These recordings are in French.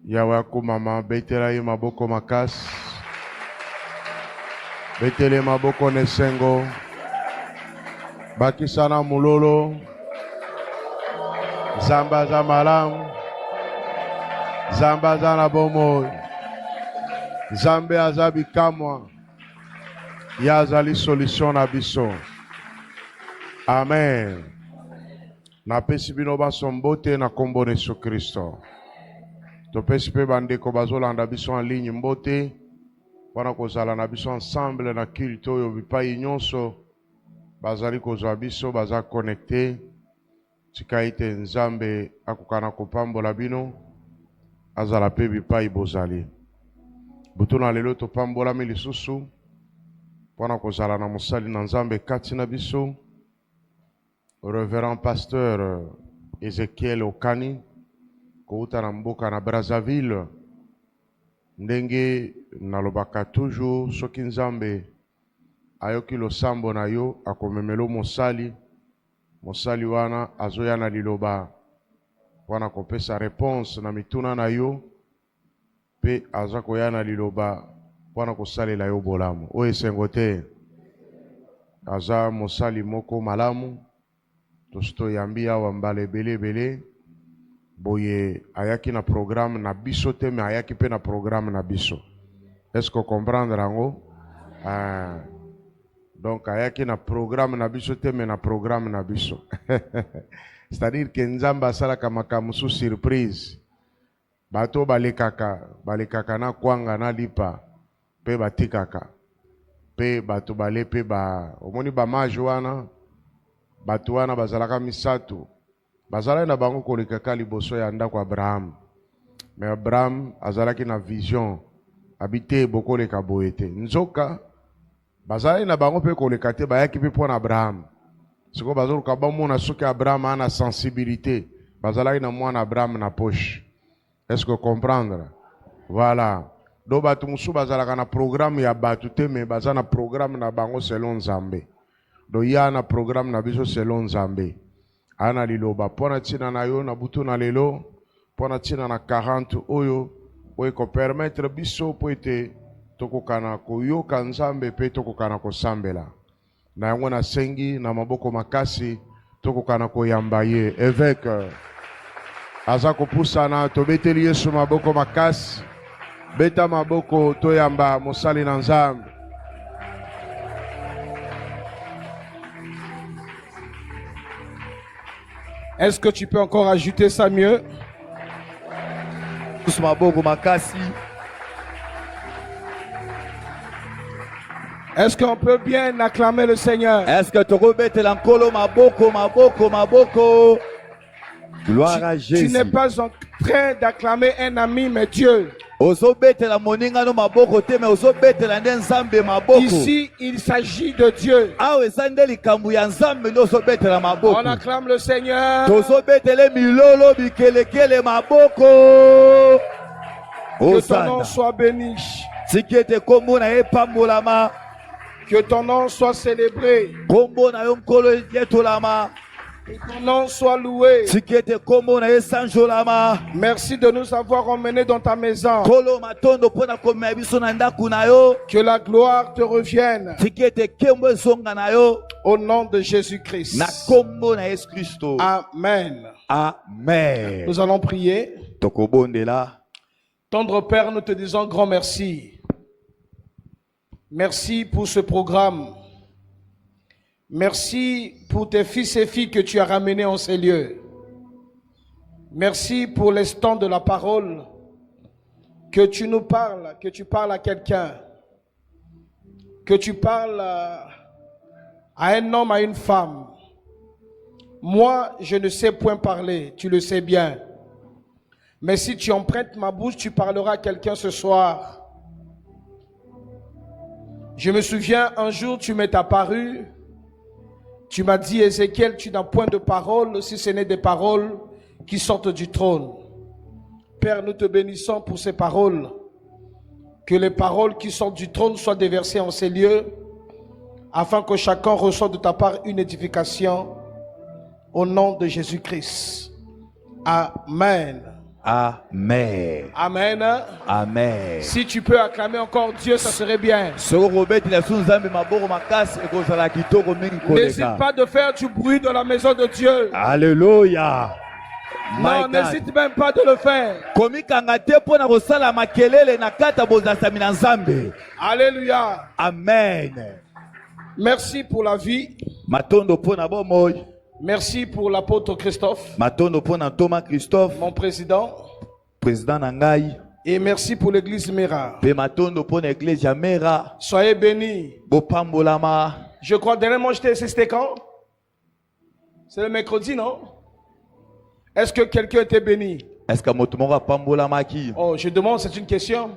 Yawe mama betela ye maboko makasi. Betele maboko nesengo. Bakisana mulolo. Zamba za malamu. Zamba za na bomo. Zambe azabi kamwa. Yazali solution na biso. Amen. Na pesi bino basombote na kombo na Yesu Kristo. To pesi pe bandeko bazolanda biso en ligne mbote. Wana kozala na biso ensemble na culte oyo bipai nyonso. Bazali kozwa biso baza connecté. Tika ite nzambe akukana kopambola bino. Azala pe bipai bozali. Butuna lelo to pambola milisusu. Wana kozala na musali na nzambe kati na biso. Révérend pasteur Ezekiel Okani. Kouta na mboka na Brazzaville. Ndenge nalobaka toujours soki nzambe ayoki losambo na yo akomemelo mosali. Mosali wana azoya na liloba wana kopesa réponse na mituna na yo pe aza koya na liloba wana kosalela yo bolamu. Oyo esengo te aza mosali moko malamu tosto yambi awa mbala bele boye ayaki na programme na biso te me ayaki pe na programme na biso. Est-ce que comprendre yango? Donc ayaki na programme na biso te me na programme na biso. C'est-à-dire que nzamba asalaka makambo sous surprise. Bato balekaka na kwanga na lipa pe batikaka. Pe bato bale pe ba omoni ba mage wana bato wana bazalaka misato. Bazala na bango kolekaka liboso ya ndako Abraham. Mais Abraham azalaki na vision habité bokoleka boyete. Nzoka bazala na bango pe koleka te bayaki pe pona Abraham. Siko bazolo ka bamona soki Abraham ana sensibilité. Bazala na mwana Abraham na poche. Est-ce que comprendre? Voilà. Do batu musu bazala na programme ya batu te me bazana programme na bango selon Nzambe. Do ya na programme na biso selon Nzambe. Ana liloba pona tina na yo na butu na lelo pona tina na 40 oyo oyo ko permettre biso po ete tokokana koyoka Nzambe pe tokokana kosambela na yango na sengi na maboko makasi tokokana koyamba ye évêque aza kopusana tobeteli Yesu maboko makasi beta maboko toyamba mosali na Nzambe. Est-ce que tu peux encore ajouter ça mieux? Est-ce qu'on peut bien acclamer le Seigneur? Est-ce que tu peux l'encolo maboko? Gloire à Jésus. Tu n'es pas en train d'acclamer un ami, mais Dieu. Ici, il s'agit de Dieu. On acclame le Seigneur. Que ton nom soit béni. Que ton nom soit célébré. Que ton nom soit loué. Merci de nous avoir emmenés dans ta maison. Que la gloire te revienne. Au nom de Jésus-Christ. Amen. Amen. Nous allons prier. Tendre Père, nous te disons grand merci. Merci pour ce programme. Merci pour tes fils et filles que tu as ramenés en ces lieux. Merci pour l'instant de la parole. Que tu nous parles, que tu parles à quelqu'un. Que tu parles à un homme, à une femme. Moi, je ne sais point parler, tu le sais bien. Mais si tu empruntes ma bouche, tu parleras à quelqu'un ce soir. Je me souviens, un jour, tu m'es apparu. Tu m'as dit, Ézéchiel, tu n'as point de parole si ce n'est des paroles qui sortent du trône. Père, nous te bénissons pour ces paroles. Que les paroles qui sortent du trône soient déversées en ces lieux, afin que chacun reçoive de ta part une édification au nom de Jésus-Christ. Amen. Amen. Amen. Amen. Si tu peux acclamer encore Dieu, ça serait bien. N'hésite pas de faire du bruit dans la maison de Dieu. Alléluia. Non, n'hésite même pas de le faire. Alléluia. Amen. Merci pour la vie. Matondo pona bomoy. Merci pour l'apôtre Christophe, Matondo pona Thomas Christophe, mon président. président Nangai. Et merci pour l'église Mera. Pe matondo pona église Mera. Soyez bénis. Bopambolama. Je crois, dernièrement, c'était quand? C'est le mercredi, non? Est-ce que quelqu'un était béni? Est-ce que motumora pambolama ki? Oh, je demande, c'est une question.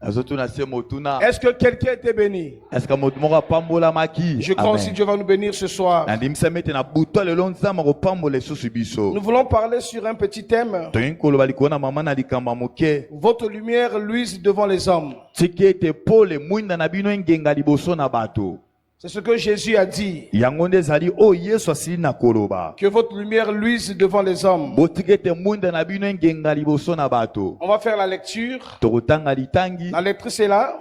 Est-ce que quelqu'un était béni? Est-ce que motumora pambolama ki? Je crois aussi que Dieu va nous bénir ce soir. Nous voulons parler sur un petit thème. Votre lumière luise devant les hommes. C'est ce que Jésus a dit. Que votre lumière luise devant les hommes. On va faire la lecture. La lectrice est là.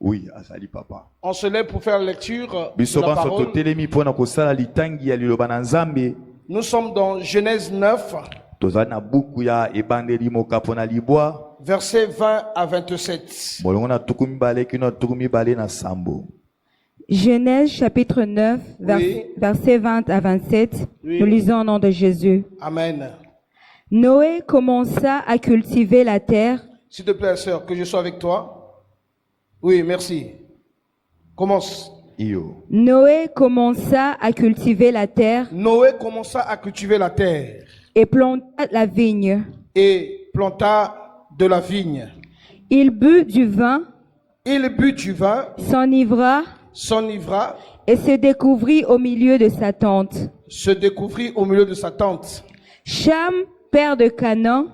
Oui, azali papa. On se lève pour faire la lecture de la parole. Nous sommes dans Genèse 9, versets 20 à 27. Genèse chapitre 9, Oui. versets 20 à 27. Oui. Nous lisons au nom de Jésus. Amen. Noé commença à cultiver la terre. S'il te plaît, sœur, que je sois avec toi. Oui, merci. Commence. Noé commença à cultiver la terre Noé commença à cultiver la terre et planta la vigne. et planta de la vigne. Il but du vin, Il but du vin, s'enivra s'enivra, et se découvrit au milieu de sa tente. se découvrit au milieu de sa tente. Cham, père de Canaan,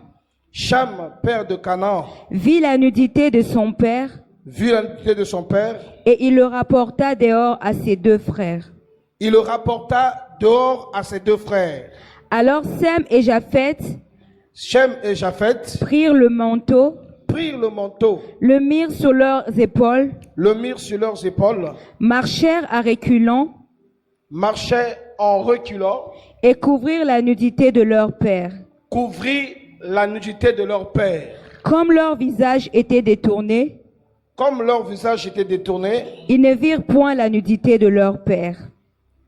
Cham, père de Canaan, vit la nudité de son père vit la nudité de son père. et il le rapporta dehors à ses deux frères. Il le rapporta dehors à ses deux frères. Alors Sem et Japheth Shem et Japheth prirent le manteau, prirent le manteau, le mirent sur leurs épaules, le mirent sur leurs épaules, marchèrent à reculons marchaient en reculant, et couvrirent la nudité de leur père. couvrirent la nudité de leur père. Comme leur visage était détourné, Comme leur visage était détourné, ils ne virent point la nudité de leur père.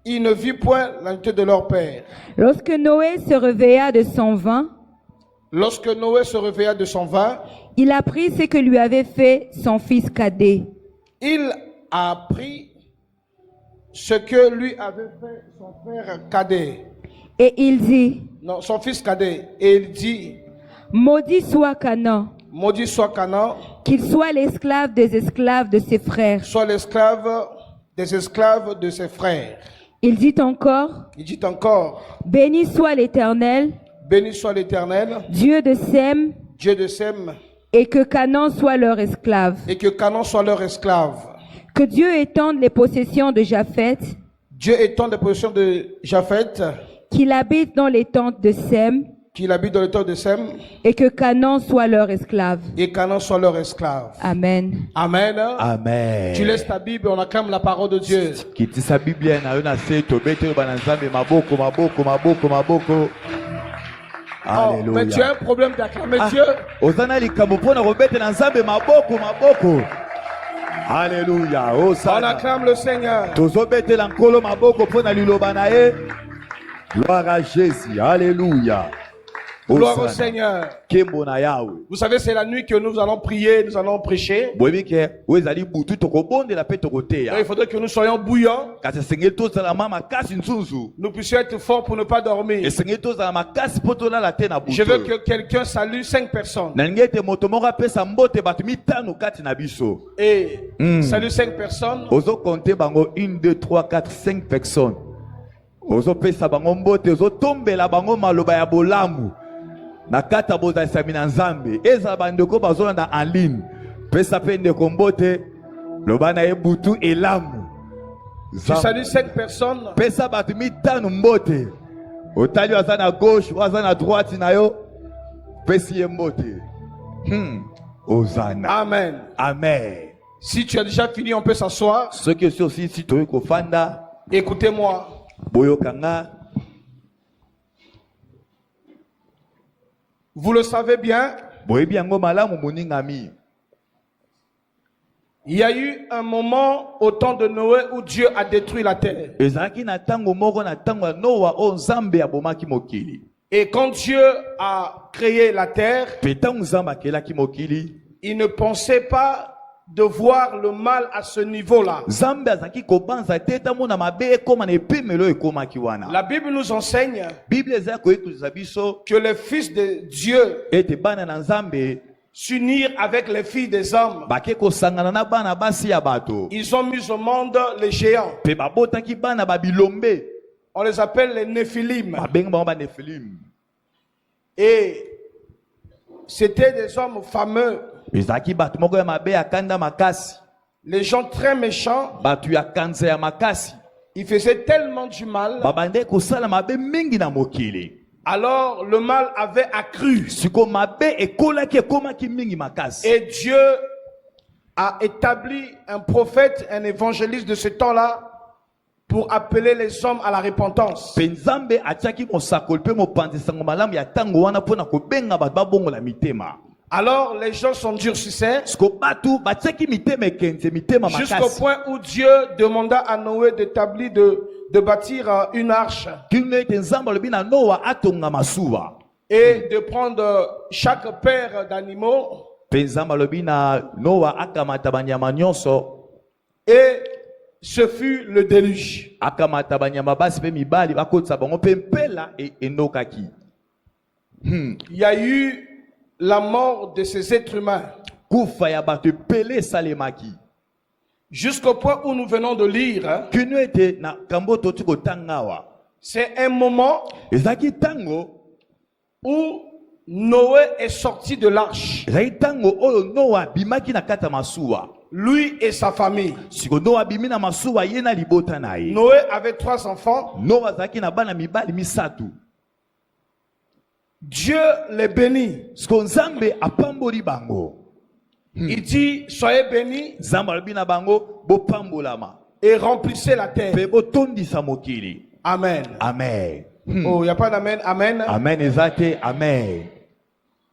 ils ne virent point la nudité de leur père. Lorsque Noé se réveilla de son vin, Lorsque Noé se réveilla de son vin, il apprit ce que lui avait fait son fils cadet. il a appris ce que lui avait fait son frère cadet. Et il dit, Non, son fils cadet. Et il dit, maudit soit Canaan, maudit soit Canaan, qu'il soit l'esclave des esclaves de ses frères. soit l'esclave des esclaves de ses frères. Il dit encore, Il dit encore, béni soit l'Éternel, béni soit l'Éternel, Dieu de Sem, Dieu de Sem, et que Canaan soit leur esclave. et que Canaan soit leur esclave. Que Dieu étende les possessions de Japheth, Dieu étend des possessions de Japheth, qu'il habite dans les tentes de Sem, qu'il habite dans le temps de Sem, et que Canaan soit leur esclave. et Canaan soit leur esclave. Amen. Amen. Amen. Tu laisses ta Bible, on acclame la parole de Dieu. Kitisa Biblia na yo na se tobete bana nzambe maboko maboko maboko maboko. Oh, mais tu as un Alléluia. problème d'acclamer Dieu. Ozana likambo pona robete na nzambe maboko maboko. Alléluia. On Osana. acclame le Seigneur. Tozobete la nkolo maboko pona liloba na ye. Gloire à Jésus. Alléluia. Gloire au Osana. Seigneur. Kembo na Yahweh. Vous savez, c'est la nuit que nous allons prier, nous allons prêcher. Boyebi ke wezali butu tokobondela pe Donc, tokoteya. il faudrait que nous soyons bouillants. Kasi esengeli tozala ma makasi nzunzu. Nous puissions être forts pour ne pas dormir. Esengeli tozala makasi po tolala te na butu. Je veux que quelqu'un salue 5 personnes. na lingi ete moto moko apesa mbote bato mitano kati na biso. Et salue 5 personnes. Ozokonte bango 1 2 3 4 5 personnes. Ozopesa bango mbote, ozotombela bango maloba ya bolamu. Na kata bozalisami na nzambe. Eza bandeko bazolanda en ligne. Pesa pe ndeko mbote loba na ye butu elamu. Tu salues 5 personnes. Pesa bato mitano mbote. Otali waza na gauche, waza na droite na yo. Pesi ye mbote. Hosanna. Amen. Amen. Si tu as déjà fini, on peut s'asseoir. Ce qui est aussi si tu es kofanda, Écoutez-moi. boyokanga, Vous le savez bien, boyebi yango malamu moningami. il y a eu un moment au temps de Noé où Dieu a détruit la terre. Ezalaki na tango moko na tango ya Noa o Nzambe abomaki mokili. Et quand Dieu a créé la terre, Pe tango Nzambe akelaki mokili, il ne pensait pas de voir le mal à ce niveau-là. Nzambe azaki kobanza te tamona mabe ekoma na epemelo ekomaki wana. La Bible nous enseigne Bible eza koyekisa biso que les fils de Dieu ete bana na Nzambe s'unirent avec les filles des hommes. bake kosangana na bana basi ya bato. Ils ont mis au monde les géants. Pe babotaki bana babilombe. On les appelle les Néphilim. Babengi bango ba Nephilim. Et c'était des hommes fameux, Ezaki bato moko ya mabe ya kanda makasi. les gens très méchants. Bato ya kanza ya makasi. Ils faisaient tellement du mal. Babande kosala mabe mingi na mokili. Alors le mal avait accru. Siko mabe ekolaki ekomaki mingi makasi. Et Dieu a établi un prophète, un évangéliste de ce temps-là pour appeler les hommes à la repentance. Pe Nzambe atiaki mosakoli pe mopanzisango malamu ya tango wana mpona kobenga bato babongola mitema. Alors les gens s'endurcissaient Siko batu batiaki mitema ekenze mitema jusqu'au makasi. point où Dieu demanda à Noé d'établir de bâtir une arche Kino ete Nzambe alobi na Noa atonga masuwa. et de prendre chaque paire d'animaux Pe Nzambe alobi na Noa akamata banyama nyonso. et ce fut le déluge. Akamata banyama basi pe mibali bakotisa bango pe mpela enokaki. Il y a eu la mort de ces êtres humains Kufa ya bato pele salemaki. jusqu'au point où nous venons de lire. Kino ete na kambo toti kotangawa. C'est un moment Ezaki tango. où Noé est sorti de l'arche, Ezaki tango oyo Noa bimaki na kata masuwa. lui et sa famille. Siko Noa bimi na masuwa ye na libota na ye. Noé avait 3 enfants. Noa zaki na bana mibali misatu. Dieu les bénit. Siko Nzambe apamboli bango. Il dit, soyez bénis Nzambe alobi na bango bopambolama. et remplissez la terre. Pe botondisa mokili. Amen. Amen. Oh, il n'y a pas d'amen. Amen. Amen ezate amen.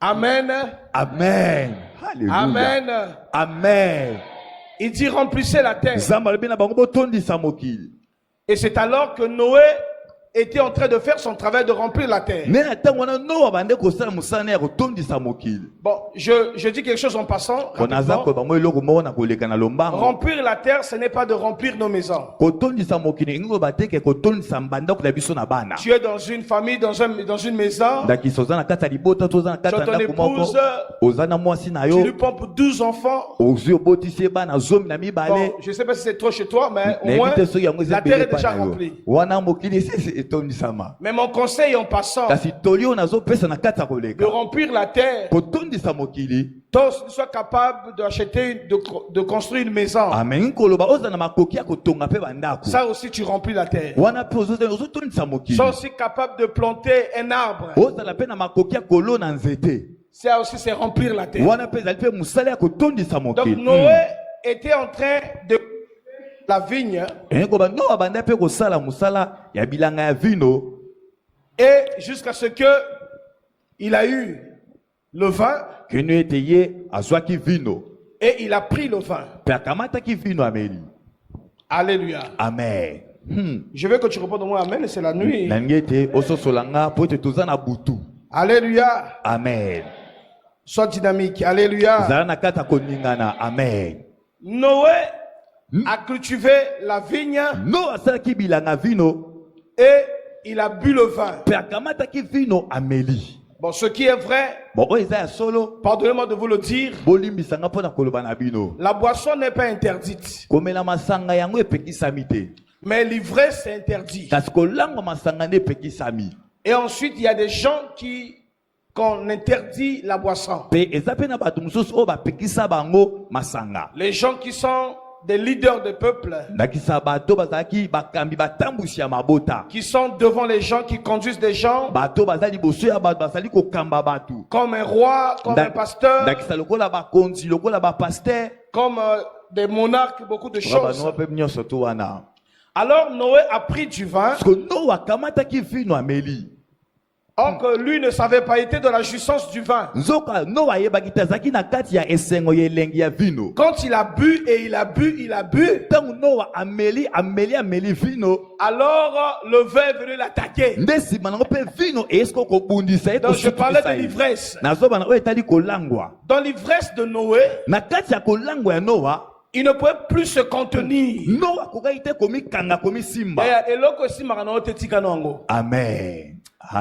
Amen. Amen. Alléluia. Amen. Amen. Il dit, remplissez la terre. Nzambe alobi na bango botondisa mokili. Et c'est alors que Noé était en train de faire son travail de remplir la terre. Mais tango na Noa bande kosala musana ya kotondisa mokili. Bon, je dis quelque chose en passant. Konaza ko rapidement. bango eloko moko na koleka na lombango. Remplir la terre, ce n'est pas de remplir nos maisons. Kotondisa mokili ngo bateke kotondisa mbanda ko la biso na bana. Tu es dans une famille, dans une maison. Ndaki soza na kata libota toza na Tu as kata ton ndako moko. épouse. Ozana mwasi na Tu lui yo. pompes 12 enfants. Ozu obotisi bana zomi na mibale. Bon, je ne sais pas si c'est trop chez toi, mais au Na moins, ebite so yango la terre est ezebele déjà pa na yo. remplie. Wana mokili sisi etondisama. Mais mon conseil en passant, Kasi tolio nazo pesa na kata de koleka. remplir la terre, Kotondisa mokili. tous soient capables d'acheter, de construire une maison. Amen koloba ozana makoki ya kotonga pe bandako. Ça aussi, tu remplis la terre. Wana pe ozotondisa mokili. Sois aussi capable de planter un arbre. Ozala pe na makoki ya kolona nzete. Ça aussi, c'est remplir la terre. Wana pe ezali pe musala ya kotondisa Donc mokili. Noé était en train de la vigne Koba Noa banda pe kosala musala ya bilanga ya vino. et jusqu'à ce que il a eu le vin Keno ete ye azwaki vino. et il a pris le vin. Pe akamataki vino ameli. Alléluia. Amen. Je veux que tu répondes au moins Amen, c'est la nuit. Nangi ete ososolanga po ete toza na butu. Alléluia. Amen. Sois dynamique. Alléluia. Zala na kata koningana. Amen. Noé a cultivé la vigne Noa asalaki bilanga vino. et il a bu le vin. Pe akamataki vino ameli. Bon, ce qui est vrai, Bon oyo eza ya solo. pardonnez-moi de vous le dire, Bolimbisanga po na koloba na bino. la boisson n'est pas interdite. Komela masanga yango epekisami te. Mais l'ivresse c'est interdit. Kasi kolangwa masanga nde epekisami. Et ensuite, il y a des gens qu'on interdit la boisson. Pe eza pe na bato mosusu oyo bapekisa bango masanga. Les gens qui sont des leaders de peuple ndakisa bato bazalaki bakambi batambusi ya mabota qui sont devant les gens, qui conduisent des gens bato bazali liboso ya bato bazali kokamba bato comme un roi, comme un pasteur, ndakisa lokola bakonzi lokola bapaster comme des monarques, beaucoup de choses. bano mpe nyonso to wana. Alors Noé a pris du vin, Parce que Noé akamataki vino ameli. or que lui ne savait pas, il était de la jouissance du vin. Nzoka Noé ayebaki tazaki na kati ya esengo ya elengi ya vino. Quand il a bu et il a bu, il a bu, Tango Noé ameli vino. alors le vin est venu l'attaquer. Nde sima nango mpe vino esko kobundisa ye Donc je parlais de kosukisa ye. l'ivresse. Nazoba na oyo etali kolangwa. Dans l'ivresse de Noé, Na kati ya kolangwa ya Noé, il ne pouvait plus se contenir. Noé akokaki te komikanga komisimba. Et l'autre aussi, Marano Tetika Nango. Amen.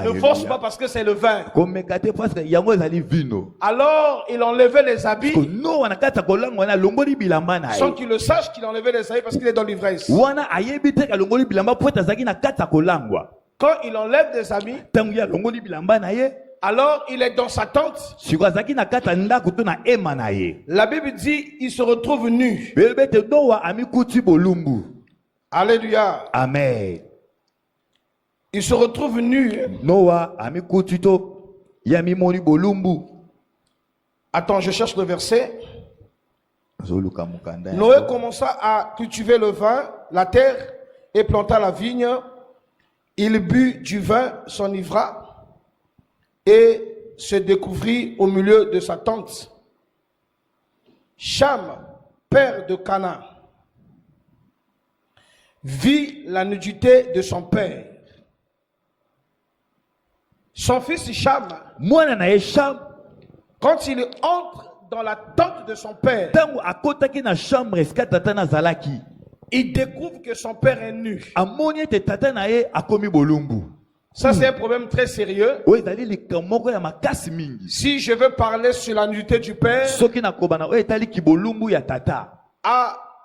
Ne force pas parce que c'est le vin. Komekate parce que yango ezali vino. Alors il enlevait les habits Parce que Noé na kati ya kolangwa na longoli bilamba na sans ye. qu'il le sache qu'il enlevait les habits parce qu'il est dans l'ivresse. Wana ayebi te ka longoli bilamba po tazaki na kati ya kolangwa. Quand il enlève des habits, Tango ya longoli bilamba na ye, alors il est dans sa tente. siko azaki na kati ya ndako to na ema na ye. La Bible dit il se retrouve nu. Bebete Noé amikuti bolumbu. Alléluia. Amen. Il se retrouve nu. Noé amikuti to yami moni bolumbu. Attends, je cherche le verset. Zoluka mukanda. Noé commença à cultiver le vin, la terre, et planta la vigne. Il but du vin, s'enivra, et se découvrit au milieu de sa tente. Cham, père de Canaan, vit la nudité de son père. Son fils Cham, Mwana na ye Cham, quand il entre dans la tente de son père, tango akotaki na chambre eska tata na zalaki. il découvre que son père est nu. Amoni ete tata na ye akomi bolumbu. Ça, c'est un problème très sérieux. Oyo ezali likambo moko ya makasi mingi. Si je veux parler sur la nudité du père, Soki na kobana oyo etali kibolumbu ya tata.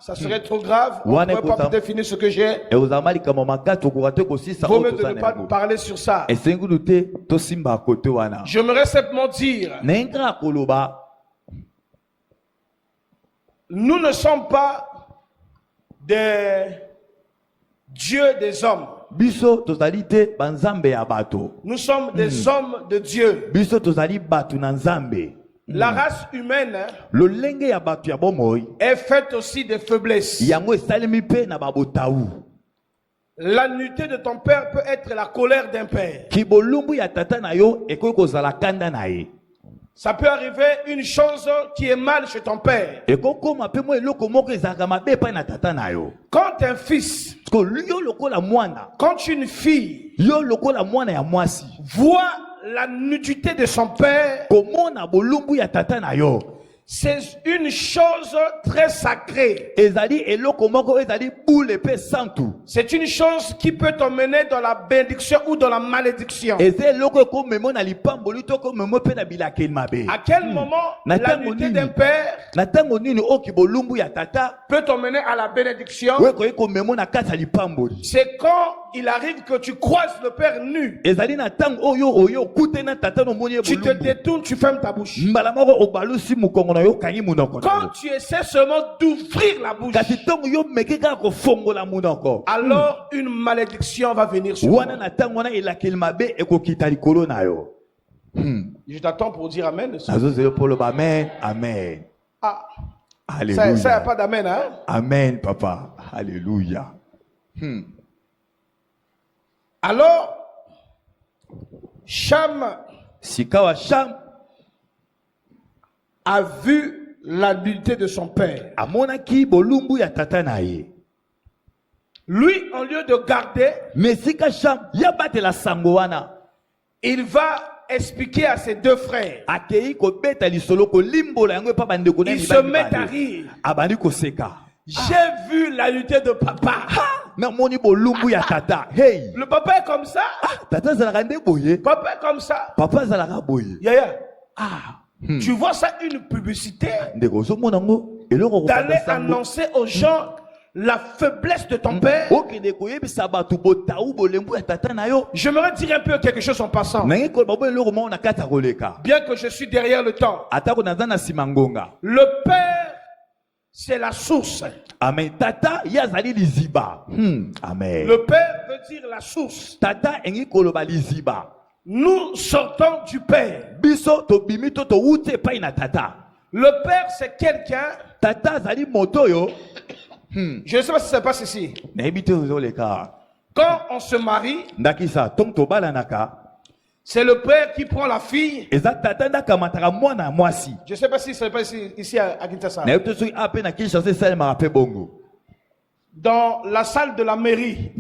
ça serait trop grave. On ne pourrait pas définir ce que j'ai. Ekozama likambo makasi okoka te kosisa Vaut mieux oyo de ne pas tozana yango. parler sur ça. Esengulu te tosimba kote wana. J'aimerais simplement dire, Nenga koloba nous ne sommes pas des dieux des hommes. biso tozali te banzambe ya bato. Nous sommes des hommes de Dieu. Biso tozali bato na nzambe. La race humaine Lolenge ya bato ya bomoi est faite aussi de faiblesses. yango esalemi pe na babotawu. La nudité de ton père peut être la colère d'un père. Kibolumbu ya tata na yo ekoki kozala kanda na ye. Ça peut arriver une chose qui est mal chez ton père. Ekokoma pe mo eloko moko ezalaka mabe epai na tata na yo. Quand un fils, Ko yo lokola mwana, quand une fille yo lokola mwana ya mwasi, voit la nudité de son père, komona bolumbu ya tata na yo, c'est une chose très sacrée. ezali eloko moko ezali boule pe santu. C'est une chose qui peut t'emmener dans la bénédiction ou dans la malédiction. Eze eloko ekomemo na lipamboli to komemo pe na bilakeli mabe. À quel moment Na la tango nudité nini? d'un père Na tango nini oki bolumbu ya tata peut t'emmener à la bénédiction? weko ekomemo na kati ya lipamboli. C'est quand il arrive que tu croises le père nu. Ezali na tango oyo okute na tata no moni Tu te bolumbu. détournes, tu fermes ta bouche. Mbala moko obalusi mukongo na yo kangi munoko. na yo. Quand tu essaies seulement d'ouvrir la bouche, Kasi tango yo meki kaka kofongola munoko. alors une malédiction va venir sur Wana toi. na tango wana elakeli mabe ekokita likolo na yo. Je t'attends pour dire amen. Azozelo polo ba amen, amen. Ah, Alléluia. ça y a pas d'amen, hein? Amen, papa. Alléluia. Alors, Cham Sikawa Cham a vu la nudité de son père. amonaki bolumbu ya tata na ye. Lui, en lieu de garder, Mais sika Cham ya batela sango wana. il va expliquer à ses deux frères. Akei kobeta lisolo kolimbola yango epa bandeko na Ils se mettent à rire. Abandi koseka. J'ai vu la nudité de papa. Na moni bolumbu ya tata. Hey. Le papa est comme ça. Tata zalaka nde boye. Papa est comme ça. Papa zalaka boye. Yaya, Ah. tu vois ça, une publicité Ndeko ozomona ngo eloko d'aller kopata sango. annoncer aux gens la faiblesse de ton père. Okende koyebisa bato botawu bolembu ya tata na yo. J'aimerais dire un peu quelque chose en passant. Nangi koloba bo eloko moko na kati ya koleka. Bien que je suis derrière le temps. Atako naza na nsima ngonga. Le père c'est la source. Amen. Tata yazali liziba. Amen. Le Père veut dire la source. Tata engi koloba liziba. Nous sortons du Père. Biso to bimito to ute pa ina tata. Le Père, c'est quelqu'un. Tata zali moto yo. Je ne sais pas si ça passe ici. Na ebito zo leka. Quand on se marie, Ndakisa tong to balanaka. c'est le Père qui prend la fille. Eza tata ndaka mataka mwana mwasi. Je ne sais pas si ça passe ici à Kinshasa. Na ebito so ape na Kinshasa sale marape bongo. Dans la salle de la mairie,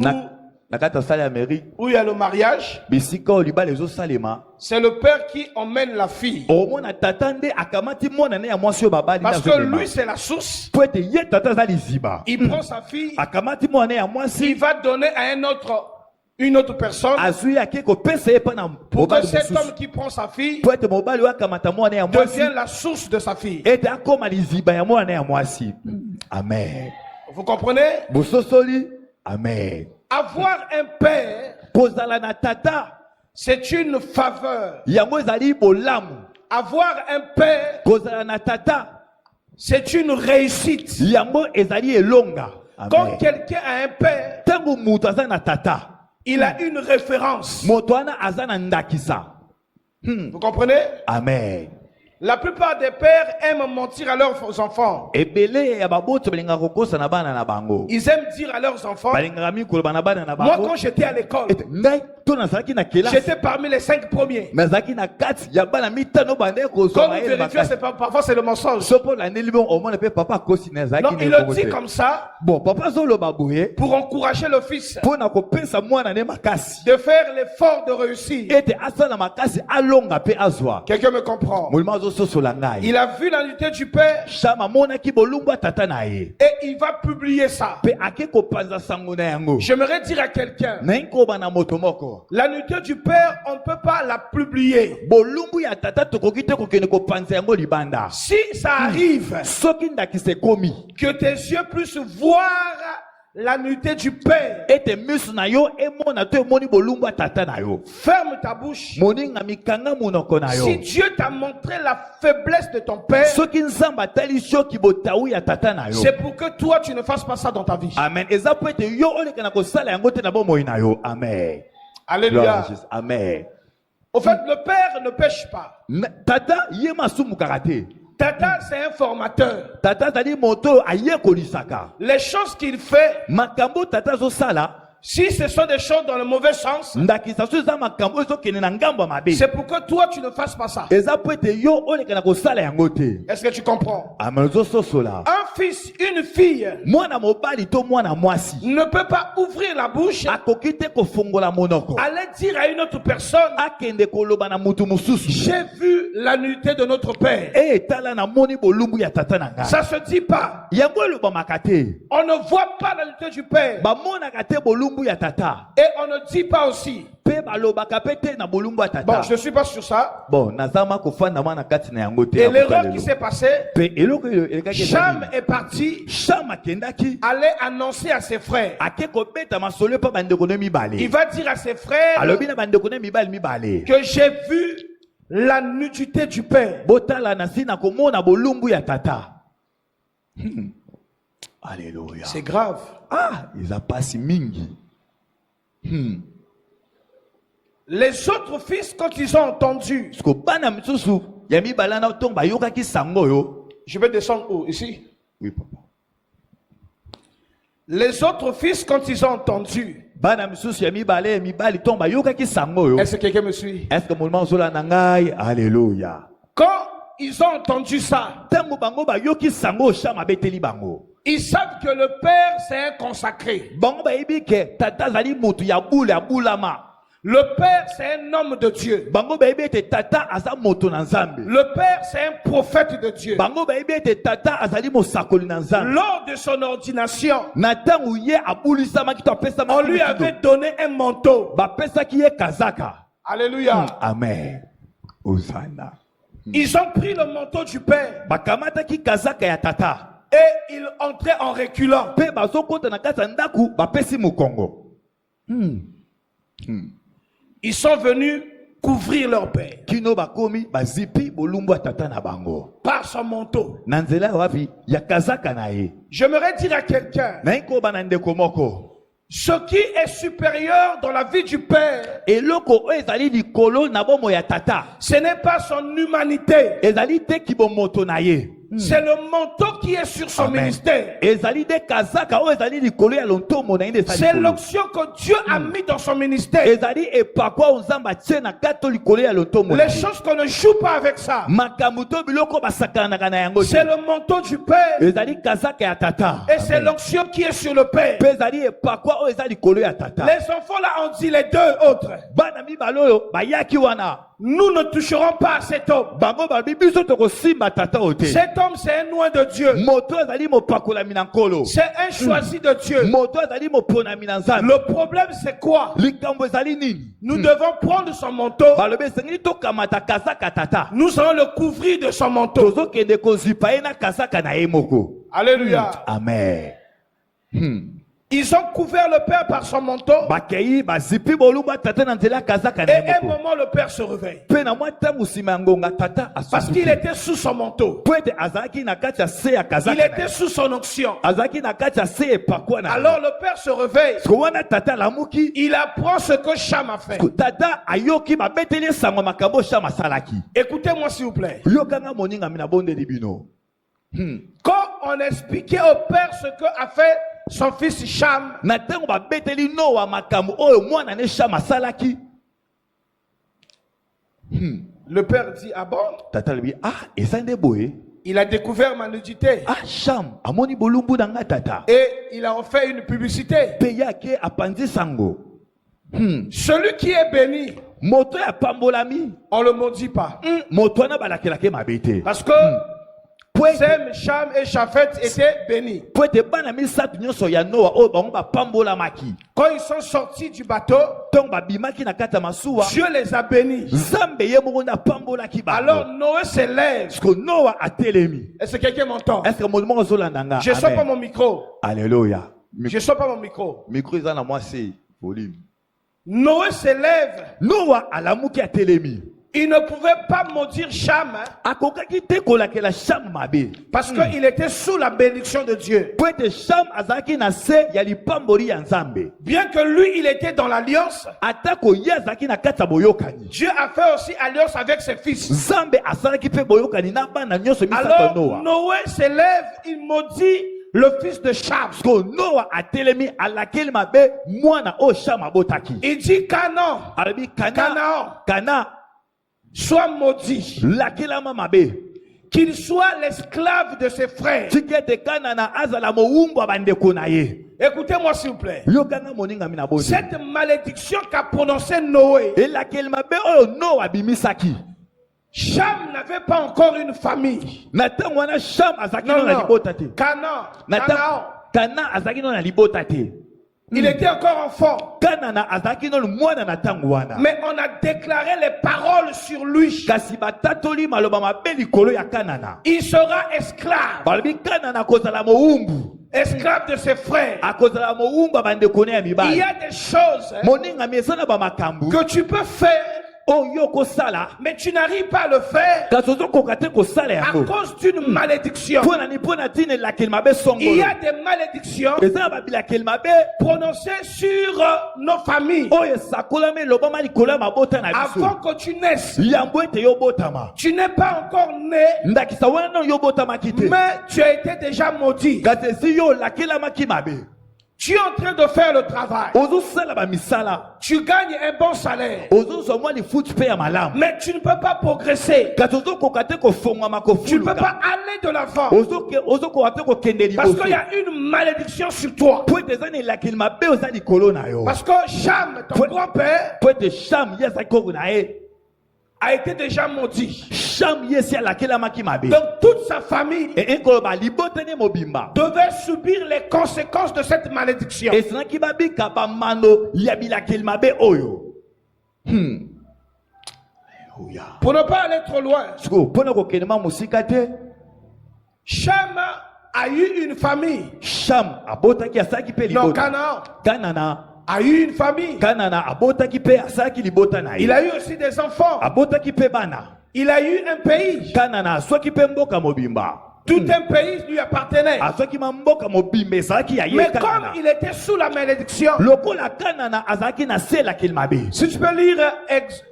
Nakata sale ya mairie. où il y a le mariage, Bisika oliba lezo salema. c'est le Père qui emmène la fille. Omona tata nde akamati mwana ne ya mwasi yo babali na Parce que zobema. lui, c'est la source. Po ete ye tata zali ziba. Il prend sa fille, Akamati mwana ya il mwasi. va donner à une autre personne. Azui ake ko pesa ye pa na Pour que mobali cet mosusu. homme qui prend sa fille Po ete mobali wa akamata mwana ya mwasi. devienne la source de sa fille. Ete akoma liziba ya mwana ya mwasi. Amen. Vous comprenez? Bososoli. Amen. Avoir un père, Kozala na tata. c'est une faveur. Yango ezali bolamu. Avoir un père, Kozala na tata. c'est une réussite. Yango ezali elonga. Quand Amen. quelqu'un a un père, Tango mutu aza na tata. il a une référence. Moto wana aza na ndakisa. Vous comprenez? Amen. La plupart des pères aiment mentir à leurs enfants. Ebele ya baboto balinga kokosa na bana na bango. Ils aiment dire à leurs enfants, Balinga mikolo bana bana na moi bango. quand j'étais à l'école, Ete ngai to nazalaki na kelasi. j'étais parmi les 5 premiers. Nazalaki na kati ya bana mitano bande Quand kozwa vous mayele vérifiez, makasi. parfois c'est le mensonge. Sopo la neli bon omona pe papa kosi nazalaki Non, na il le kongo dit te. comme ça Bon papa zoloba boye pour encourager le fils po na kopesa mwana ne makasi. de faire l'effort de réussir. Ete asala makasi alonga pe azwa. Quelqu'un me comprend? Molima zo sosola ngai. Il a vu l'unité du Père Shama mona ki bolumba tata na ye. et il va publier ça. Pe ake kopanza sango na yango. J'aimerais dire à quelqu'un, Na inkoba na moto moko. l'unité du Père, on ne peut pas la publier. Bolumbu ya tata tokoki te kokende kopanza yango libanda. Si ça arrive Soki ndakise komi. que tes yeux puissent voir l'unité du Père, Ete misu na yo emona to emoni bolumbu ya tata na yo. ferme ta bouche. Moninga mikanga monoko na yo. Si Dieu t'a montré la faiblesse de ton Père, Soki nzamba tali shoki botawu ya tata na yo. c'est pour que toi tu ne fasses pas ça dans ta vie. Amen. Eza po ete yo oleka na kosala yango te na bomoi na yo. Amen. Gloire à Alléluia. Jésus. Amen. Au fait, le Père ne pêche pas. Tata ye masumu karate. Tata, c'est un formateur. Tata zali moto aye kolisaka. Les choses qu'il fait, Makambo tata zo sala. si ce sont des choses dans le mauvais sens, Ndakisa so eza makambo ezo kene na ngambo mabe. c'est pour que toi tu ne fasses pas ça. Eza po ete yo oleka na kosala yango te. Est-ce que tu comprends? Amen. Zo sosola. Un fils, une fille Mwana mobali to mwana mwasi. ne peut pas ouvrir la bouche, Akoki te kofongola monoko. aller dire à une autre personne, Akende koloba na mutu mususu. j'ai vu la nudité de notre Père. Eh tala na moni bolumbu ya tata na nga. Ça se dit pas. Yango eloba makate. On ne voit pas la nudité du Père. Ba mona kate bolumbu ya tata. Et on ne dit pas aussi. Pe baloba kapete na bolumbu ya tata. Bon, je ne suis pas sur ça. Bon, nazama kofanda mana kati na yango te. Et l'erreur qui s'est passée, Pe eloko elekaki. Cham est parti Chama kendaki. aller annoncer à ses frères. Ake kobeta masolo pa bandeko ne Il mibale. va dire à ses frères Alobi na bandeko ne mibale. que j'ai vu la nudité du Père. Botala na sina komona bolumbu ya tata. Alléluia. C'est grave. Ah, ils a passé mingi. Les autres fils, quand ils ont entendu, Parce que bana misusu ya mibala na tomba yoka ki sango yo. je vais descendre où? Ici. Oui papa. Les autres fils, quand ils ont entendu, Bana misusu ya mibali tomba yoka ki sango yo. est-ce que quelqu'un me suit? Est-ce que moulman zola nangai? Alléluia. Quand ils ont entendu ça, Tango bango ba yoki sango shama beteli bango. ils savent que le Père, c'est un consacré. Bango ba ibike tata zali mutu ya bulama. Le Père, c'est un homme de Dieu. Bango ba ibete tata aza moto na nzambe. Le Père, c'est un prophète de Dieu. Bango ba ibete tata azali mosakoli na nzambe. Lors de son ordination, Na tango ye abulisama ki to apesa on lui avait donné un manteau. ba pesa ki ye kazaka. Alléluia. Amen. Hosanna. Ils ont pris le manteau du Père Bakamata ki kazaka ya tata. et ils entraient en reculant. Pe bazokota na kati ya ndaku bapesi mokongo. Ils sont venus couvrir leur père kino bakomi bazipi bolumbu ya tata na bango par son manteau. na nzela wapi ya kazaka na ye. J'aimerais dire à quelqu'un, na ikoba na ndeko moko ce qui est supérieur dans la vie du père, eloko oyo ezali likolo na bomo ya tata ce n'est pas son humanité, ezali te kibomoto na ye. c'est le manteau qui est sur son Amen. ministère. ezali de kazaka oyo ezali likolo ya lontomo na ye nde ezali C'est likolo. l'onction que Dieu a mis dans son ministère. ezali epakwa oyo nzambe atie na kati likolo ya lontomo na Les ye. choses qu'on ne joue pas avec ça, makambo to biloko basakanaka na yango te. c'est le manteau du père ezali kazaka ya tata et c'est l'onction qui est sur le père. mpe ezali epakwa oyo eza likolo ya tata. Les enfants là ont dit les deux autres, bana mibale oyo bayaki wana nous ne toucherons pas à cet homme. bango balobi biso tokosimba tata oyo te. Cet homme c'est un oint de Dieu, moto ezali mopakolami na nkolo, c'est un choisi de Dieu. moto ezali moponami na nzambe. Le problème c'est quoi? likambo ezali nini? Nous devons prendre son manteau, balobi esengeli tokamata kazaka tata, nous allons le couvrir de son manteau. tozokende kozipa ye na kazaka na ye moko. Alléluia. Amen. Ils ont couvert le père par son manteau bakei bazipi boluba tata na nzela kazaka et na à ye un moko. moment le père se réveille mpe na mwa ntango nsima ya ngonga tata parce qu'il était sous son manteau, po ete azalaki na kati ya se ya il kazaka na était ye. sous son onction. azalaki na kati ya se epakwa na ye. Alors le père se réveille, Siko wana tata alamuki, il apprend ce que Cham a fait. tata ayoki babeteli esango makambo shama asalaki. Écoutez-moi s'il vous plaît. yokanga moninga mina bondeli bino. Quand on expliquait au père ce que a fait son fils Cham, na ntango babeteli noa makambo oyo mwana ne shama asalaki, le père dit, ah bon? tata alobi ah eza nde boye. Il a découvert ma nudité Ah sham amoni bolumbu na nga tata, et il a en fait une publicité. mpe ye ake apanzi sango. Celui qui est béni, moto ya pambolami, on ne le maudit pas. moto wana balakelake mabe te. Parce que po ete Sem, Cham et Japheth étaient bénis. po ete bana misato nyonso ya noa oyo bango bapambolamaki, Quand ils sont sortis du bateau, ntongo babimaki na kati ya masuwa, Dieu les a bénis. nzambe ye moko nde apambolaki Alors bango. Noé s'élève. Siko noa atelemi. Est-ce que quelqu'un m'entend? Est-ce que moto moko azolanda nga? Je ne sors pas Amen. mon micro. Alléluia. Je ne sors pas mon micro. Micro eza na mwasi volume. Noé s'élève. noa alamuki atelemi. Il ne pouvait pas maudire Cham hein, akokaki te kolakela sham mabe, parce qu'il était sous la bénédiction de Dieu. po ete sham azalaki na se ya lipamboli ya nzambe. Bien que lui, il était dans l'alliance, atako ye azalaki na kati ya boyokani, Dieu a fait aussi alliance avec ses fils. nzambe asalaki mpe boyokani na bana nyonso misato Alors noa. Noé s'élève, il maudit le fils de Cham. Siko noa atelemi alakeli mabe mwana oyo sham abotaki. Il dit Canaan, alobi Canaan, soit maudit, lakelama mabe, qu'il soit l'esclave de ses frères. tika ete kanana azala mowumbu ya bandeko na ye. Écoutez-moi s'il vous plaît. yokanga moninga mina bondi. Cette malédiction qu'a prononcée Noé, elakeli mabe oyo noa abimisaki, Cham n'avait pas encore une famille. na ntango wana sham azalaki Non, no na non. libota te. Canaan, na Canaan, ntango kana azalaki no na libota te. il était encore enfant. kanana azalaki no mwana na ntango wana. Mais on a déclaré les paroles sur lui. kasi batatoli maloba mabe likolo ya kanana. Il sera esclave, balobi kanana akozala mowumbu, esclave de ses frères. akozala mowumbu ya bandeko ne ya Il y mibali. a des choses hein, moningami eza na bamakambo que tu peux faire, oyo kosala mais tu n'arrives pas à le faire kasi ozokoka te kosala à yango cause d'une malédiction. mpo na ntina elakeli mabe Il songolo. y a des malédictions eza na babilakeli mabe prononcées sur nos familles oyo esakolami elobama likolo ya mabota na avant biso, que tu naisses. yambo ete yobotama. Tu n'es pas encore né, ndakisa wana nano yobotamaki te, mais tu as été déjà maudit. kasi esi yo olakelamaki mabe. Tu es en train de faire le travail. ozosala bamisala, Tu gagnes un bon salaire, ozozwa mwa lifuti mpe ya malamu, mais tu ne peux pas progresser. kasi ozokoka te kofongwama Tu ne peux kofuluka, pas aller de l'avant ozokoka te kokende parce liboso, qu'il y a une malédiction sur toi. po ete eza na elakeli mabe oza likolo na yo. Parce que Cham, ton grand-père, po ete sham ye azalaki koko na ye, a été déjà maudit. sham ye esi alakelamaki mabe. Donc toute sa famille ekoloba libotani mobimba devait subir les conséquences de cette malédiction. esengaki babika bamano ya bilakeli mabe oyo. Alléluia. Pour ne pas aller trop loin, siko mpona kokendema mosika te, Cham a eu une famille. sham abotaki asalaki mpe Non, libota. Canaan. kanana a eu une famille. Kanana abotaki pe asaki libota na Il ye. a eu aussi des enfants. Abotaki pe bana. Il a eu un pays. Kanana aswaki pe mboka mobimba. Tout un pays lui appartenait. Aswaki ma mboka mobimba ezalaki ya ye Mais comme Kanana. il était sous la malédiction, Lokola Kanana azalaki na se la kilmabe. si tu peux lire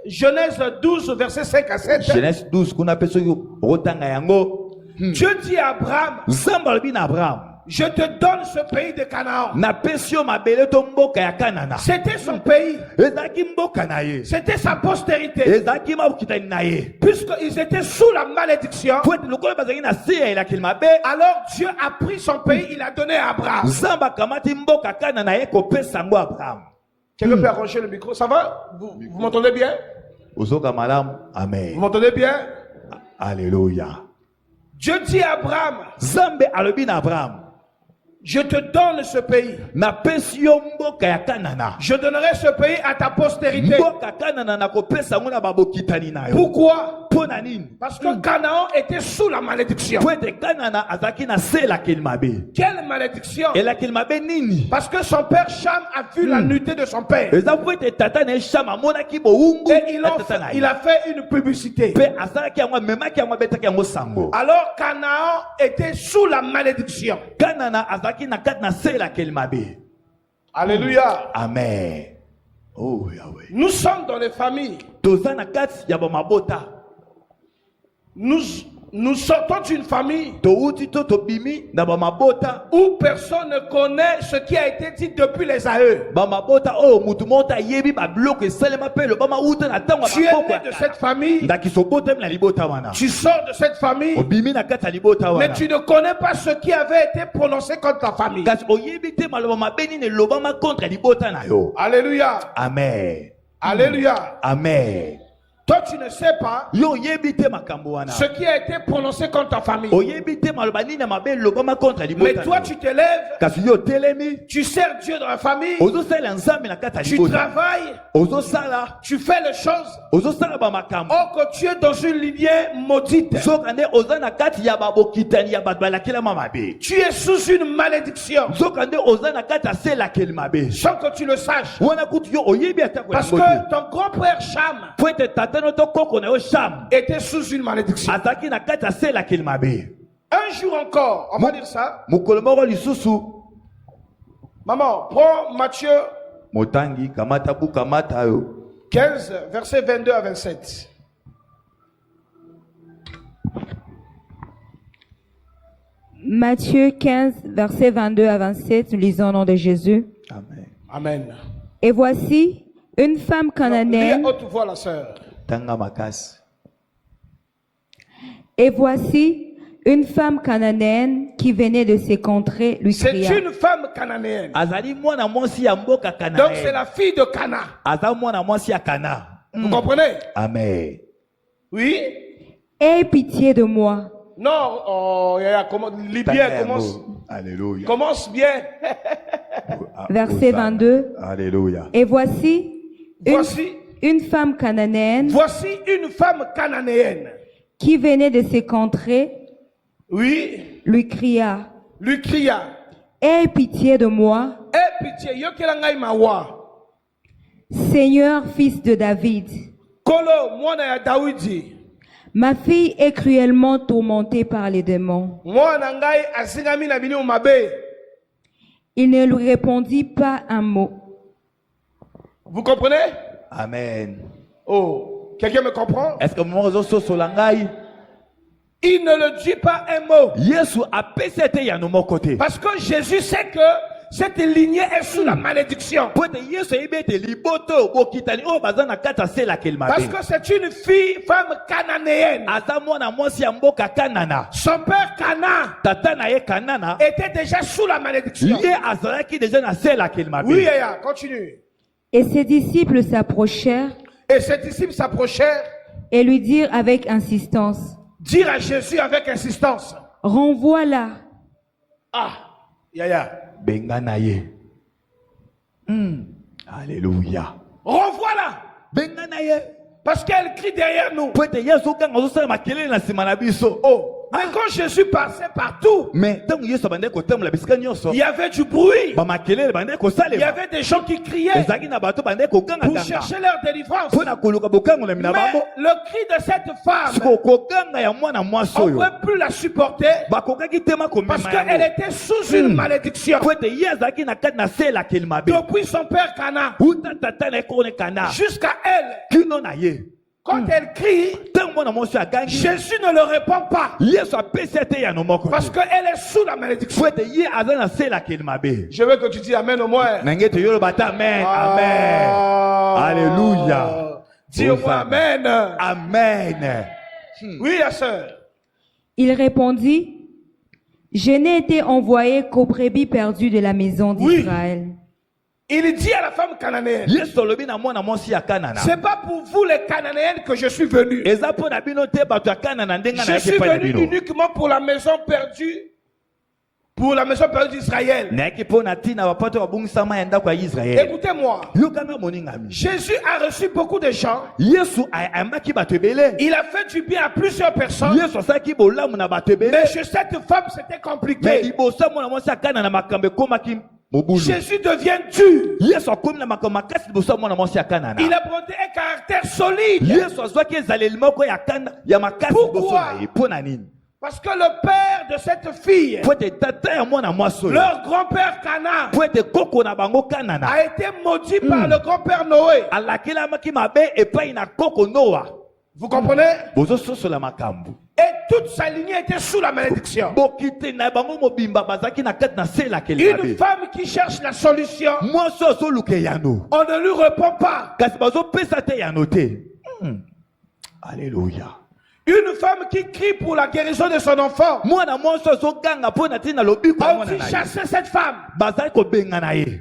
Genèse 12, versets 5 à 7, Genèse 12 kuna pe soki rotanga yango. Dieu dit à Abraham, Nzambe alobi na Abraham. je te donne ce pays de Canaan. Na pesi yo mabele to mboka ya Kanana. C'était son pays. Ezalaki mboka na ye. C'était sa postérité. Ezalaki mabokitani na ye. Puisqu'ils étaient sous la malédiction, Po ete lokola bazalaki na se ya elakeli mabe. alors Dieu a pris son pays, il a donné à Abraham. Nzambe akamati mboka Kanana ye kopesa yango Abraham. Quelqu'un peut arranger le micro, ça va? Vous m'entendez bien? Ozoka malamu. Vous Amen. m'entendez bien? Alléluia. Dieu dit à Abraham, Nzambe alobi na Abraham. je te donne ce pays. Na pesi yo mboka ya Kanana. Je donnerai ce pays à ta postérité. Mboka Kanana na kopesa yango na babokitani na yo. Pourquoi? Po na nini? Parce que Canaan était sous la malédiction. Po ete Kanana azalaki na se elakeli mabe. Quelle malédiction? Elakeli mabe nini? Parce que son père Cham a vu la nudité de son père. Eza po ete tata na ye Shama amonaki bowungu Et ya tata na ye. il a fait une publicité. Pe asalaki yango amemaki yango abetaki yango sango. Alors Canaan était sous la malédiction. Kanana azalaki na kati na se elakeli mabe. Alléluia. Amen. Oh Yahweh. Nous sommes dans les familles. Toza na kati ya bamabota. Nous sortons d'une famille Touti to tobimi na bamabota. où personne ne connaît ce qui a été dit depuis les AE. Bamabota oh mutu mota yebi ba bloke selema pe lo bama uta na tango Tu es né de cette famille, ndaki sobote na libota wana. tu sors de cette famille, Obimi na kati ya libota mais wana. tu ne connais pas ce qui avait été prononcé contre ta famille. Kasi oyebi te maloba mabeni ne lobama contre libota na yo. Alléluia. Amen. Alléluia. Amen. Toi, tu ne sais pas Yo yebi te makambo wana. ce qui a été prononcé contre ta famille. Oyebi te maloba nini mabe lobama contre libota. Mais toi, tu te lèves, kasi yo telemi. tu sers Dieu dans la famille, Ozo sala nzambe na kati ya tu libota. travailles, Ozo sala. tu fais les choses. Ozo sala ba makambo. Or que tu es dans une lignée maudite. Zokande oza na kati ya babokitani ya bato balakela mabe. Tu es sous une malédiction Zokande oza na kati ya se lakeli mabe. sans que tu le saches. Wana kutu yo oyebi atako ya Parce que bote. ton grand-père Cham Po ete tata no to koko na yo Sham. était sous une malédiction. Azaki na kati ya se lakeli mabe. Un jour encore, on va dire ça. Mokolo moko lisusu. Maman, prends Matthieu Motangi kamata bu kamata yo. 15, versets 22 à 27. Matthieu 15, versets 22 à 27, nous lisons au nom de Jésus. Amen. Amen. Et voici une femme Lis cananéenne. à haute voix, la sœur. Tanga makasi. Et voici une femme cananéenne qui venait de ses contrées lui C'est cria. une femme cananéenne. Azali mwana mwasi ya mboka Kana. Donc c'est la fille de Cana. Aza mwana mwasi ya Kana. Vous comprenez? Amen. Oui? Aie pitié de moi. Non, oh, lis bien, Alléluia. commence bien. Verset 22. Alléluia. Et voici Voici, une femme cananéenne voici une femme cananéenne. qui venait de ses contrées Oui, lui cria. lui cria, Aie pitié de moi, aie pitié, yokelangai mawa. Seigneur, fils de David. Kolo, mwana ya Daoudi. Ma fille est cruellement tourmentée par les démons. Mwana ngai asingami na bino mabe. Il ne lui répondit pas un mot. Vous comprenez? Amen. Oh, quelqu'un me comprend? Est-ce que mon réseau solangai? Il ne le dit pas un mot. Yesu apesa te ya no mon côté. Parce que Jésus sait que cette lignée est sous la malédiction. Po te Yesu ebete liboto bokitani o bazana kata sela kelma. Parce que c'est une femme cananéenne. Aza mwana mwasi ya mboka Kanana. Son père Cana Tata na ye Kanana. était déjà sous la malédiction. Ye azalaki déjà na sela kelma. Oui, Yaya, continue. Et ses disciples s'approchèrent Et ses disciples s'approchèrent, et lui dirent avec insistance, dire à Jésus avec insistance, renvoie-la. ah, Yaya, Benga na ye. Alléluia. renvoie-la. Benga na ye. Parce qu'elle crie derrière nous. Po te Yesu kanga zo sala makelele na sima na biso. Oh, Mais quand Jésus passait partout, mais ntango yesu abandaki kotambola bisika nyonso il y avait du bruit. bamakelele bandaki Il y kosalema avait des gens qui criaient ezalaki na bato bandaki koganga pour ganga chercher leur délivrance. mpo na koluka bokangolami na Mais bango le cri de cette femme, siko koganga ya mwana mwasi on ne oyo pouvait plus la supporter bakokaki tema parce komema qu'elle yango était sous une malédiction. po ete ye azalaki na kati na se elakeli mabe Depuis son père Cana uta tata na ye koko ne kana jusqu'à elle, kino na ye quand elle crie, ntango mwana mwasi agangi Jésus ne le répond pas yesu apesi ate yano moko parce qu'elle est sous la malédiction. po ete ye aza na se elakeli mabe Je veux que tu dises Amen au moins. na ngai toyoloba ta amen amen Alléluia. Dis au moins Amen. amen Oui, la sœur. Il répondit, je n'ai été envoyé qu'aux brebis perdues de la maison Oui. d'Israël. Il dit à la femme cananéenne, yesu alobi na mwana mwasi ya kanana c'est pas pour vous les cananéennes que je suis venu. eza mpo na bino te bato ya kanana ndenge na Je yaki suis epai na venu bino uniquement pour la maison perdue. Pour la maison perdue d'Israël. nayaki mpo na ntina bapato babongisama ya ndako ya israele Écoutez-moi. yokanga moningami Jésus a reçu beaucoup de gens. yesu ayambaki bato ebele Il a fait du bien à plusieurs personnes. yesu asalaki bolamu na bato ebele Mais chez cette femme, c'était me compliqué. liboso ya mwana mwasi ya kanana makambo ekomaki mobulu Jésus devient dur. yesu akomi na makambo makasi liboso ya mwana mwasi ya kanana Il a montré un caractère solide. yesu azwaki ezaleli moko ya makasi Pourquoi? liboso na ye mpo na nini Parce que le père de cette fille, po ete tata ya mwana mwasi oyo leur grand-père Cana, po ete koko na bango kanana a été maudit par le grand-père Noé. alakelamaki mabe epai na koko noa Vous comprenez? bozososola makambo Et toute sa lignée était sous la malédiction. bokite na bango mobimba bazalaki na kati na se elakeli Une mabe femme qui cherche la solution, mwasi azoluka yano on ne lui répond pas. kasi bazopesa te yano te alleluya Une femme qui crie pour la guérison de son enfant, mwana mwasi azoganga mpo na ntina lobiko ya on mwana dit na ye chasser cette femme. bazali kobenga na ye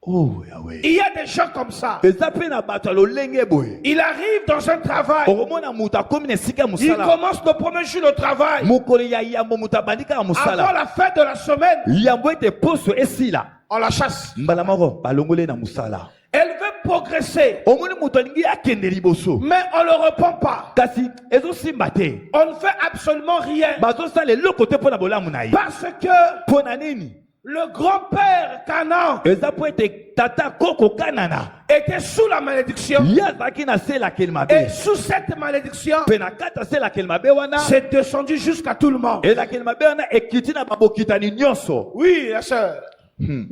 oh yawe Il y a des gens comme ça. eza mpe na bato ya lolenge boye Il arrive dans un travail. okomona moto akomi na esika ya Il mosala commence le premier jour de travail. mokolo ya yambo moto abandi kaka Avant mosala la fin de la semaine, yambo ete poso esila on la chasse. mbala moko balongoli na mosala Elle veut progresser, omoni moto alingi akende liboso mais on ne le répond pas. kasi ezosimba te On ne fait absolument rien. bazosala eloko te mpo na bolamu na ye Parce que mpo na nini le grand-père Canaan eza mpo ete tata koko kanana était sous la malédiction. ye azalaki na se elakeli mabe Et sous cette malédiction, mpe na kati ya se elakeli mabe wana c'est descendu jusqu'à tout le monde. elakeli mabe wana ekiti na babokitani nyonso Oui, la sœur.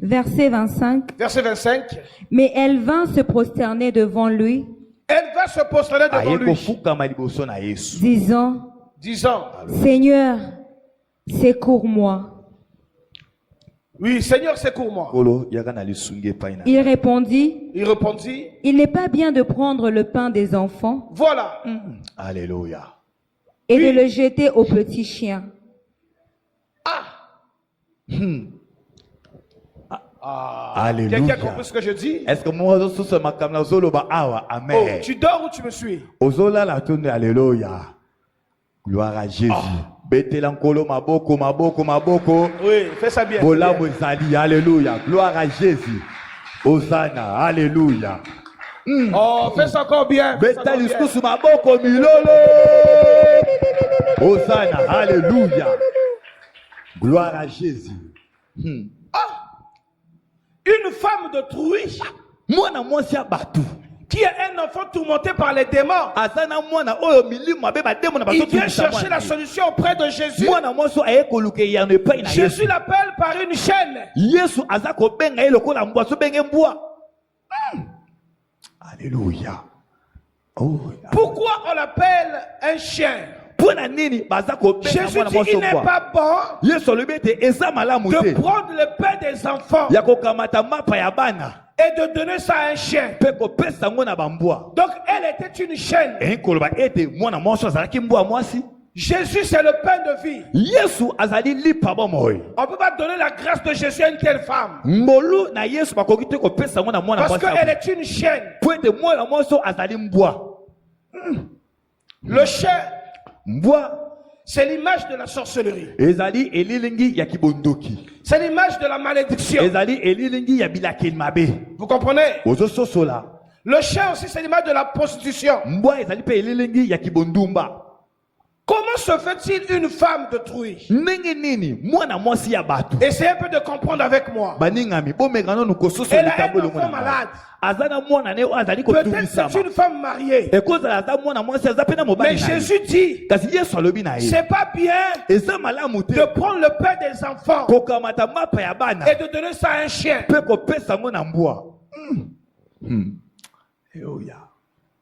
Verset 25. Verset 25. Mais elle vint se prosterner devant lui, Elle va se prosterner devant aye lui, kofukama liboso na yesu disant, disant, Seigneur, secours-moi. oui, Seigneur, secours-moi. kolo yaka na lisungi epai na Il répondit, Il répondit, il n'est pas bien de prendre le pain des enfants voilà. alléluia et de le jeter aux petits chiens. alléluia Quelqu'un a compris ce que je dis? est-ce que moi ozososa makambo na ozoloba awa Oh, amen tu dors ou tu me suis? ozolala tondi alléluia gloire à jésus betela nkolo maboko maboko maboko Oui, fais ça bien. bolamu ezali alléluia gloire à jésus osana alléluia Oh, fais ça encore bien. Fais ça beta encore bien. lisusu maboko milolo osana alléluia gloire à jésus Une femme de truie mwana mwasi ya bato qui est un enfant tourmenté par les démons. aza na mwana oyo milimu mabe bademo na Il vient bazotungisa chercher la mwana solution auprès de Jésus. mwana mwasi oyo aye koluka eyano epai na Jésus yesu l'appelle par une chaîne. yesu aza kobenga ye lokola mbwa azobenge mbwa alléluia oh, Pourquoi on l'appelle un chien? mpo na nini baza kobenga Jésus mwana dit mwasi il n'est mbwa pas bon yesu alobi ete eza malamu de te prendre le pain des enfants ya kokamata mapa ya bana et de donner ça à un chien. mpe kopesa yango na bambwa Donc elle était une chaîne. eyi koloba ete mwana mwasi azalaki mbwa mwasi Jésus c'est le pain de vie. yesu azali lipa bomoi On ne peut pas donner la grâce de Jésus à une telle femme. mbolu na yesu bakoki te kopesa yango na mwana Parce mwasi qu'elle est une chaîne. po ete mwana mwasi oyo azali mbwa Le chien, mbwa c'est l'image de la sorcellerie. ezali elilingi ya kibondoki C'est l'image de la malédiction. ezali elilingi ya bilakeli mabe Vous comprenez? ozososola Le chien aussi, c'est l'image de la prostitution. mbwa ezali mpe elilingi ya kibondumba Comment se fait-il une femme de Trouy? ndenge nini mwana mwasi ya bato Essayez un peu de comprendre avec moi. baningami bomekano nukososo Elle a likambo un enfant longo malade. azana mwana ne azali Peut-être kotumisama c'est une femme mariée. ekozala aza mwana mwasi aza pe na Mais mobali na ye. Jésus dit, kasi yesu alobi na ye c'est pas bien eza malamu te de prendre le père des enfants kokamata mapa ya bana et de donner ça à un chien. mpe kopesa yango na mbwa Eoya.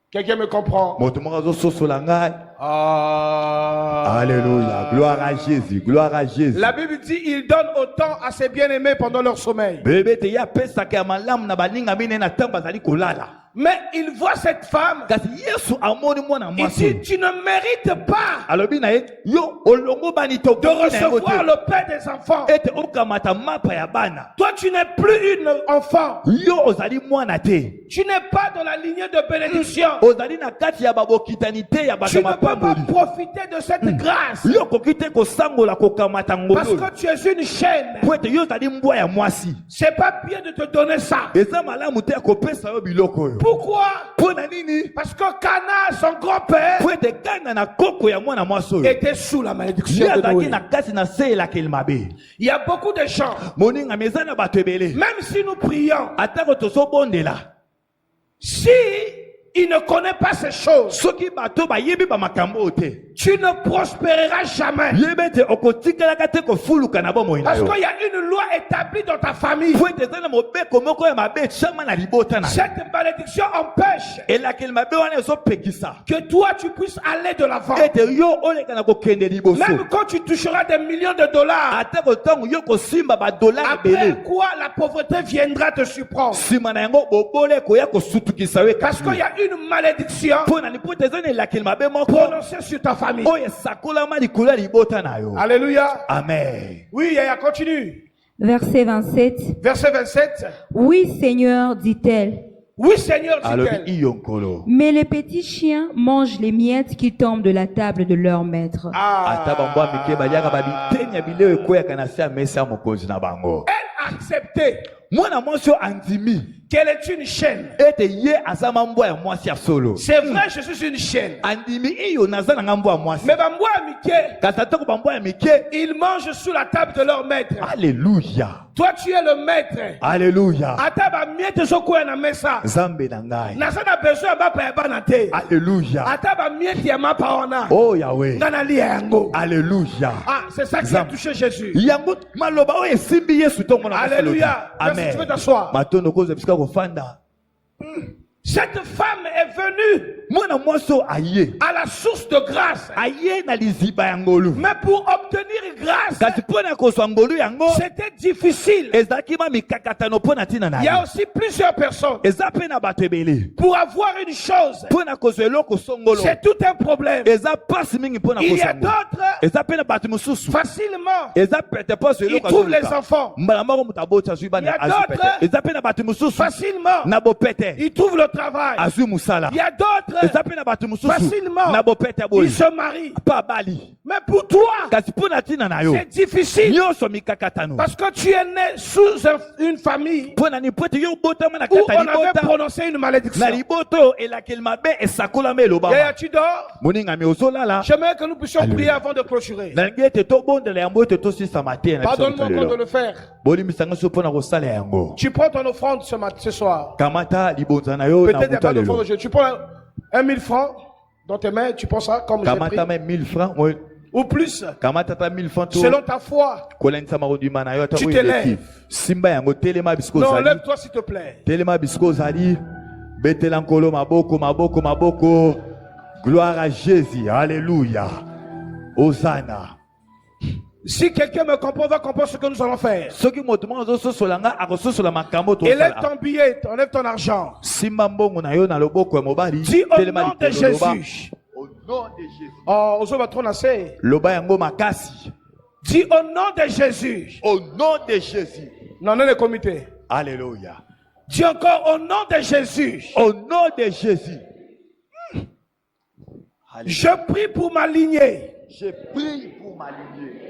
Quelqu'un me comprend? moto moko azososola ngai Ah. alléluia gloire à jésus gloire à jésus La Bible dit, il donne autant à ses bien-aimés pendant leur sommeil. bebe te ye apesaka ya malamu na baningami ne na ntango bazali kolala Mais il voit cette femme, kasi yesu amoni mwana il mwasi dit, tu ne mérites pas alobi na ye yo olongo bani de tokoki na yango recevoir te le père des enfants. ete okamata mapa ya bana Toi, tu n'es plus une enfant. yo ozali mwana te Tu n'es pas dans la lignée de bénédiction. ozali na kati ya babokitani te ya bato Tu ya ne peux pas mapamboli profiter de cette grâce yo okoki te kosangola kokamata parce ngolo que tu es une chaîne. po ete yo ozali mbwa ya mwasi C'est pas bien de te donner ça. eza malamu te ya kopesa yo biloko oyo Pourquoi? mpo na nini Parce que Cana, son grand-père, po ete kana na koko ya mwana mwasi oyo était sous la malédiction ye de azalaki Noé. na kati na se elakeli mabe Il y a beaucoup de gens, moningami eza na bato ebele même si nous prions, atako tozobondela si il ne connaît pas ces choses, soki bato bayebi bamakambo oyo te tu ne prospéreras jamais. yeba ete okotikalaka te kofuluka na bomoi na Parce yo qu'il y a une loi établie dans ta famille. po ete eza na mobeko moko ya mabe etiama na libota na yo Cette malédiction empêche elakeli mabe wana ezopekisa que toi tu puisses aller de l'avant. ete yo oleka na kokende liboso Même quand tu toucheras des millions de dollars, atako ntango yo kosimba badolare après ebele quoi la pauvreté viendra te surprendre. nsima na yango bobola ekoya kosutukisa yo Parce qu'il y a une malédiction mpo na lipo ete eza na elakeli mabe moko prononcée sur ta famille. oyo esakolama likolo ya libota na yo Alléluia. amen Oui, Yaya, continue. Verset 27. Verset 27. Oui, Seigneur, dit-elle. Oui, Seigneur, alobi dit-elle. iyo nkolo Mais les petits chiens mangent les miettes qui tombent de la table de leur maître. ata bango ya mike baliaka babiteni ya bileo ekweyaka na se ya mesa ya mokonzi na bango Elle a accepté mwana mwasi oyo andimi qu'elle est une chaîne. ete ye aza mbwa ya mwasi ya solo C'est vrai, je suis une chaîne. andimi iyo naza nanga mbwa ya mwasi Mais bambwa mike, kasi atako bambwa ya mike ils mangent sous la table de leur maître. alleluya Toi, tu es le maître. alleluya Ata ba miete zokoya na mesa. nzambe na ngai Nasa na besoin ba pa bana te. alleluya Ata ba miete ya mapa ona. o yawe Ngana li yango. alleluya Ah, c'est ça qui a touché Jésus. yango maloba oyo esimbi yesu ntongo na Alléluia. Merci, tu peux t'asseoir. matondo koza bisika kofanda Cette femme est venue mwana mwasi oyo aye à la source de grâce. aye na liziba ya ngolu Mais pour obtenir grâce, kasi mpo na kozwa ngolu yango c'était difficile. ezalaki ma mikakatano mpo na ntina na Il y a ye aussi plusieurs personnes. eza mpe na bato ebele Pour avoir une chose, mpo na kozwa eloko songolo c'est tout un problème. eza mpasi mingi mpo na Il y kozwa a ngo d'autres, eza mpe na bato mosusu facilement, eza pete mposo ils eloko trouvent les azoluka enfants. mbala moko moto aboti azwi Il y bana a azwi pete d'autres, eza mpe na bato mosusu Facilement, na bopete ils trouvent le travail. azwi musala Il y a d'autres, eza mpe na bato mosusu facilement, na bopete ya ils boyi se marient. mpa bali Mais pour toi, kasi mpo na ntina na yo c'est difficile nyonso mikakatano parce que tu es né sous une famille mpo na nipo ete yo obotama na où kati ya on avait libota prononcé une malédiction. na libota oyo elakeli mabe esakolama elobama Yaya, tu dors? moningami ozolala J'aimerais que nous puissions Alléluia. prier avant de clôturer. nalingi ete tobondela yango ete tosisama te na biso Pardonne-moi lelo. encore de le faire. bolimisanga so mpo na kosala yango Tu prends ton offrande ce soir. kamata libonza na yo na Peut-être il n'y a buta pas d'offrande lelo aujourd'hui. Tu prends 1000 francs dans tes mains, tu prends ça comme j'ai kamata pris. me 1000 francs moi, Ou plus, kamata ta 1000 francs to selon ta foi. kolandisa makondima na yo ata Tu oyo te eleki. lèves. simba yango telema bisiko Non, ozali lève-toi s'il te plaît. telema bisiko ozali betela nkolo maboko maboko maboko gloire à jésus alléluia osana Si quelqu'un me comprend, va comprendre ce que nous allons faire. soki moto moko azososola nga akososola makambo Élève tosala ton billet, enlève ton argent. simba mbongo na yo na loboko ya mobali Dis au telema nom de likolo, loba, Jésus. au nom de jésus Oh, aux va trop nasser. loba yango makasi Dis au nom de Jésus. au nom de jésus Non, non, le comité. alléluia Dis encore au nom de Jésus. au nom de jésus Alléluia. Je prie pour ma lignée. Je prie pour ma lignée.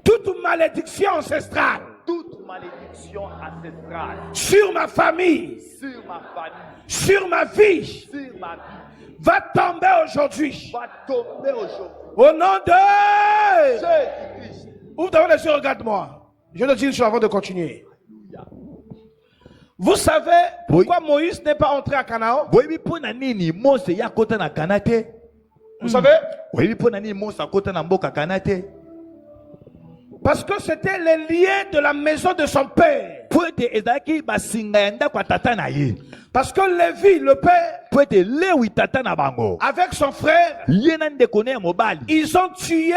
Toute malédiction ancestrale Toute malédiction ancestrale sur ma famille, sur ma famille, sur ma vie, sur ma vie, va tomber aujourd'hui. va tomber aujourd'hui. Au nom de... Jésus-Christ. Ouvre d'abord les yeux, regarde-moi. Je le dis une chose avant de continuer. Vous savez pourquoi Moïse n'est pas entré à Canaan? Boyebi pona nini Mose ya kota na Kanate? Vous savez? Boyebi pona nini Mose akota na mboka Kanate? Parce que c'était les liens de la maison de son père. Poete ezaki basinga ya ndako ya tata na ye. Parce que Lévi, le père, Poete lewi tata na bango. avec son frère, Ye na ndeko ne ya mobali. ils ont tué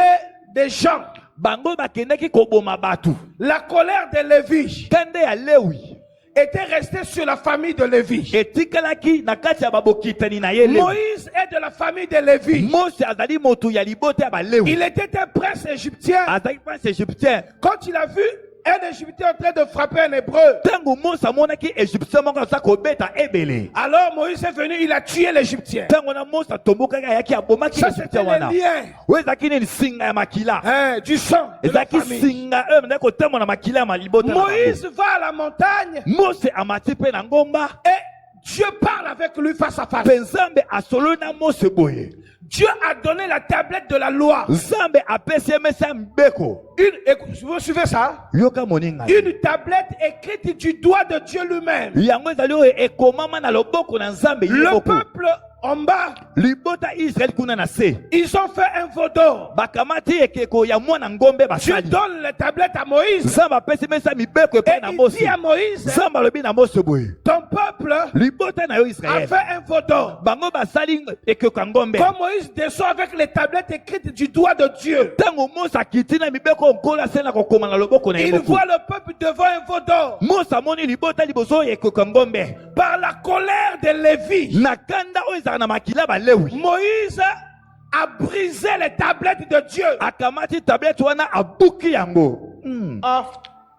des gens. Bango bakendaki koboma batu. La colère de Lévi Kande ya lewi était restée sur la famille de Lévi. etikalaki na kati ya babokitani na ye lewi. Moïse est de la famille de Lévi. Mose azali moto ya libota ya balewi. Il était un prince égyptien. Azali prince égyptien. Quand il a vu un Égyptien en train de frapper un Hébreu, Tango Mose amonaki égyptien moko aza kobeta ebele. alors Moïse est venu, il a tué l'Égyptien. Tango na Mose atombokaki ayaki abomaki Ça, c'était égyptien wana. les liens Oyo ezalaki nini singa ya makila. du sang de la Ezalaki famille. singa oyo ndako kotamwa na makila ya malibota na bango. Moïse va à la montagne Mose amati mpe na ngomba. et Dieu parle avec lui face à face. Mpe Nzambe asolo na Mose boye. Dieu a donné la tablette de la loi. Nzambe apesi ye mesa ya mbeko. Vous suivez ça? Yoka moninga. Une tablette écrite du doigt de Dieu lui-même. Yango ezali oyo ekomama na loboko na Nzambe ye Le moko. peuple en bas, Libota Israël kuna na se. ils ont fait un veau d'or. Bakamati ekeko ya mwana ngombe Dieu basali. donne les tablettes à Moïse. Nzambe apesi mesa mibeko Et epai na il Mose. dit à Moïse, Nzambe alobi na Mose boye. ton peuple Libota na yo a Israël. fait un veau d'or. Bango basali ekeko ya ngombe. Quand Moïse descend avec les tablettes écrites du doigt de Dieu, Tango Mose akiti na mibeko nkola se na kokoma na loboko na ye il moko. voit le peuple devant un veau d'or. Mose amoni libota liboso ya ekeko ya ngombe. Par la colère de Lévi, Na kanda oyo ezala na makila balewi. Moïse a brisé les tablettes de Dieu. Akamati tablette wana abuki yango. Ah,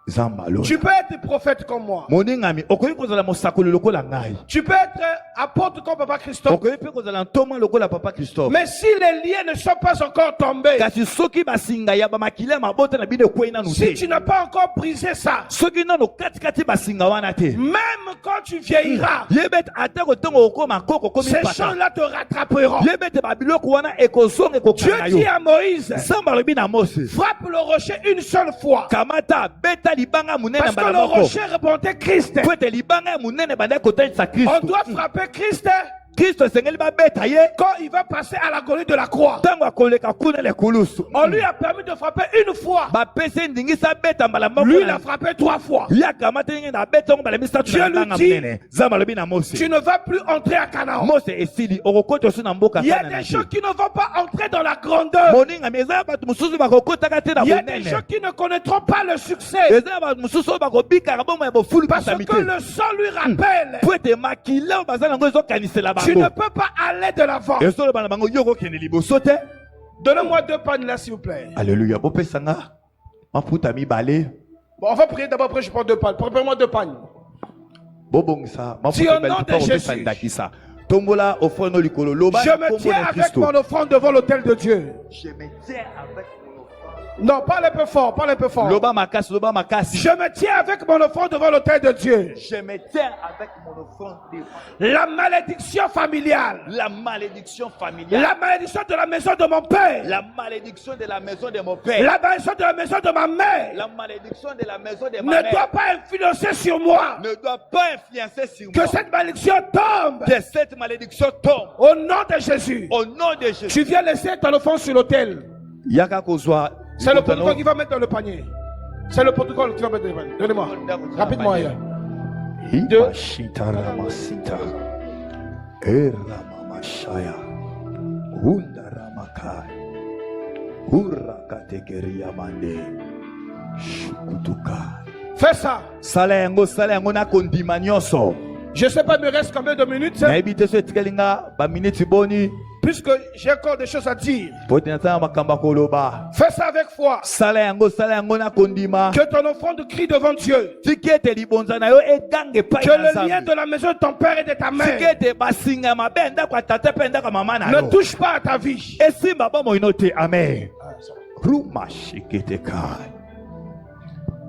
Zamba lo. tu peux être prophète comme moi. Moningami okoki kozala mosakoli lokola ngai. Tu peux être apôtre comme Papa Christophe. Okoki pe kozala ntoma lokola papa Christophe. Mais si les liens ne sont pas encore tombés, Kasi soki basinga ya bamakila mabota na bide kwei nanu si te. tu n'as pas encore brisé ça, Soki nano kati basinga wana te. même quand tu vieilliras, Yebet atako tongo okoma koko komi ces pata. choses-là te rattraperont. Yebet babiloko wana ekozonga Dieu ekokana dit yo. à Moïse, Samba lobi na Mose. frappe le rocher une seule fois. Kamata beta libanga munene Parce que mbala le moko. rocher répondait Christ. Kwete libanga munene banda kotalisa On Kristo. doit frapper Christ Kristo esengeli babeta ye. quand il va passer à l'agonie de la croix. Tango akoleka kuna lekulusu. On lui a permis de frapper une fois. Bapesi ndingisa beta mbala moko. Lui, il a frappé 3 fois. Ya kamata nge na beta ngo mbala misatu Dieu na lui libanga dit, munene. Zamba lobi na Mose. Tu ne vas plus entrer à Canaan. Mose esili okokota osu na mboka Il y a kana na des te. gens qui ne vont pas entrer dans la grandeur. Moninga meza bato mususu bakokotaka te na Il y a des bonene. gens qui ne connaîtront pas le succès. Eza bato mususu oyo bakobikaka bomoi ya bofulu Parce bisami que te. le sang lui rappelle. Po ete makila oyo baza nango ezokanisela Tu ne bango. peux pas aller de l'avant. Ezoloba na bango yo okokende liboso te. Donnez-moi 2 pannes là, s'il vous plaît. Alléluia. Bopesanga mafuta mibale. Bon, on va prier d'abord, après je prends 2 pannes. Prépare-moi 2 pannes. Bobongisa Si mafuta au nom de Jésus. ndakisa. Tombola offrande likolo loba. Je me tiens avec mon offrande devant l'autel de Dieu. Je me tiens avec mon offrande. Non, parle un peu fort, parle un peu fort. Loba makasi, loba makasi. Je me tiens avec mon offrande devant l'autel de Dieu. Je me tiens avec mon offrande. La malédiction familiale. La malédiction familiale. La malédiction de la maison de mon père. La malédiction de la maison de mon père. La malédiction de la maison de ma mère. La malédiction de la maison de ma Ne mère doit pas influencer sur moi. ne doit pas influencer sur Que moi. cette malédiction tombe. Que cette malédiction tombe. Au nom de Jésus. Au nom de Jésus. Tu viens laisser ton offrande sur l'autel. Yaka kozwa. C'est le protocole qui va mettre dans le panier. C'est le protocole qui va mettre dans le panier. Donnez-moi. Rapidement ailleurs. Hiba shita ramasita. Eramamashaya. Hunda ramakai. Hurra katekeria mande. Shukutuka. Fais ça. Sala yango na kondima nyonso. Je ne sais pas, il me reste combien de minutes. Nayebi te so etikelinga ba minute boni. Puisque j'ai encore des choses à dire. Potinata makamba koloba. Fais ça avec foi. Sala yango na kondima. Que ton offrande crie devant Dieu. Tikete libonza na yo egange pa Que le lien de la maison de ton père et de ta mère Tikete basinga mabenda kwa tata penda kwa mama na ne yo. touche pas à ta vie. Esimba ba mo inote amen. Ruma shikete kai.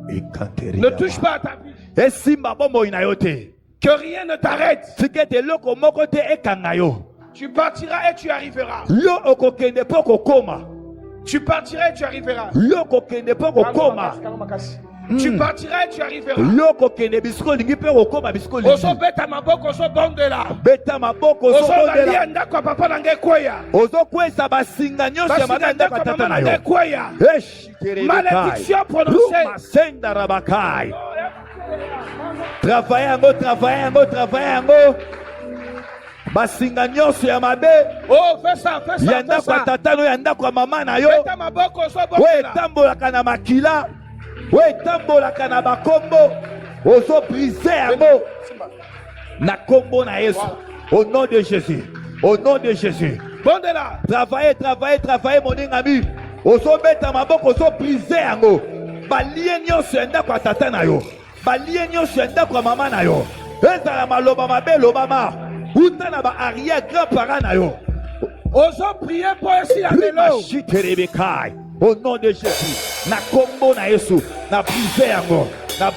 Ekanteri. Ne touche pas à ta vie. Esimba ba mo inayote. Que rien ne t'arrête. Tikete loko moko te ekanga yo. Tu partiras et tu arriveras. Yo okokende po kokoma. Tu partiras et tu arriveras. Yo okokende po kokoma. Tu partiras et tu arriveras. Yo okokende bisiko lingi pe kokoma bisiko lingi. Ozo beta maboko ozo bondela. Beta maboko ozo Ozo bondela. balia ndako papa nange kweya. Ozo kwesa basinga nyonso ya mabanda kwa tata na yo. Kweya. Malédiction prononcée. Masenda rabakai. Travaille yango. Basinga nyonso ya mabe. Oh, fais ça. Yanda kwa tata no yanda kwa mama na yo. Beta maboko ozo bondela. We tambolaka na makila. We tambolaka na bakombo. Ozo brise yango. Na kombo na Yesu. Au nom de Jésus. Au nom de Jésus. Bondela. Travaillez mon ami. Ozo beta maboko ozo brise yango. Balie nyonso yanda kwa tata na yo. Balie nyonso yanda kwa mama na yo. Ezala maloba mabe lobama. Uta na ba arrière grand parent na yo. Ozo prier pour esi la melo. Au nom de Jésus. Na kombo na Yesu. Na brise yango. Na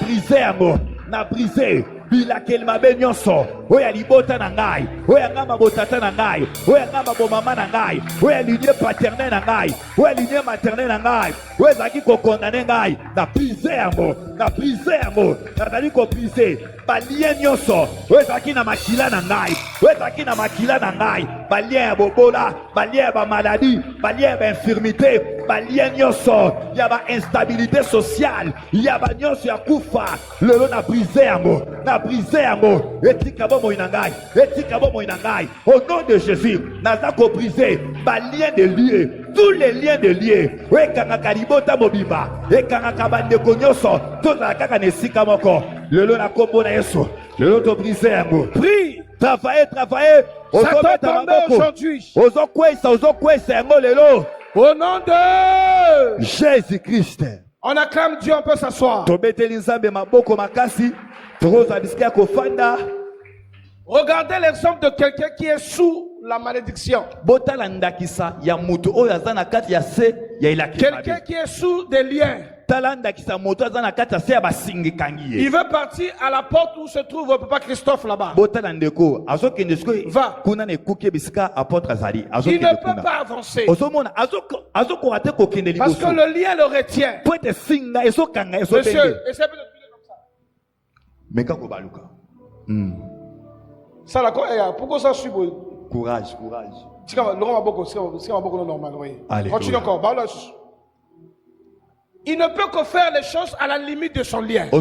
brise. Bila kelma be nyonso. Oya libota na ngai. Oya ngamba botata na ngai. Oya ngamba bomama na ngai. Oya lignée paternelle na ngai. Oya lignée maternelle na ngai. Oya zaki ko condamner ngai. Na brise yango. Nazali ko brise. Balie nyonso. Oya zaki na makila na ngai. Balie ya bobola. Balie ya ba maladie. Balie ya ba infirmité. Balie nyonso. Ya ba instabilité sociale. Ya ba nyonso ya kufa. Lelo na brise yango. Etika bo moinangai. Au nom de Jésus, naza ko briser ba lien de lié, tous les liens de lié. Ekanga kalibota mobimba, ekanga kabande konyoso, tozala kaka nesika moko. Lelo na kombo na Yesu. Lelo to briser yango. Prie. Travaillez. Ça tombe aujourd'hui. Ozo kwesa yango lelo. Au nom de Jésus-Christ. On acclame Dieu, on peut s'asseoir. Tobeteli nzambe maboko makasi. Toza bisika kofanda. Regardez l'exemple de quelqu'un qui est sous la malédiction. Quelqu'un qui est sous des liens. Il veut partir à la porte où se trouve papa Christophe là-bas. Va. Il ne peut pas avancer. Parce que le lien le retient. Monsieur, essayez de tuer comme ça. Ça là, pourquoi ça suit? Courage. Allez, continue encore. Il ne peut que faire les choses à la limite de son lien. Fais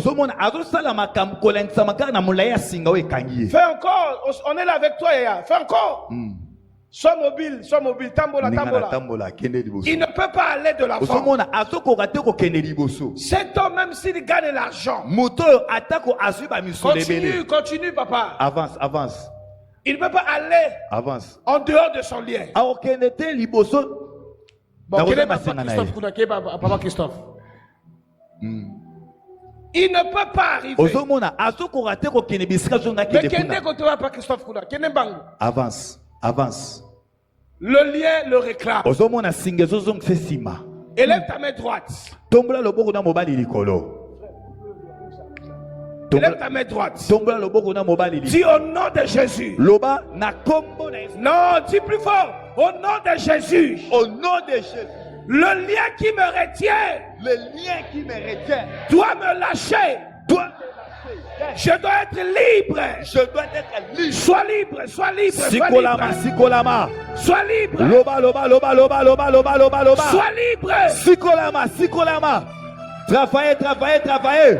encore. On est là avec toi, Yaya. Fais encore. Sois mobile. Tambola. Il ne peut pas aller de l'avant. Cet homme, même s'il gagne l'argent, continue, papa. Avance. Il ne peut pas aller en dehors de son lien. Bon, quel est papa Christophe? Il ne peut pas arriver. Mais quel est papa Christophe? Avance. Le lien le réclame. Élève ta main droite. Élève ta main droite. Dis au nom de Jésus. Non, dis plus fort. Au nom de Jésus. Le lien qui me retient. Doit me lâcher. Je dois être libre. Sois libre. Sois libre. Travaillez.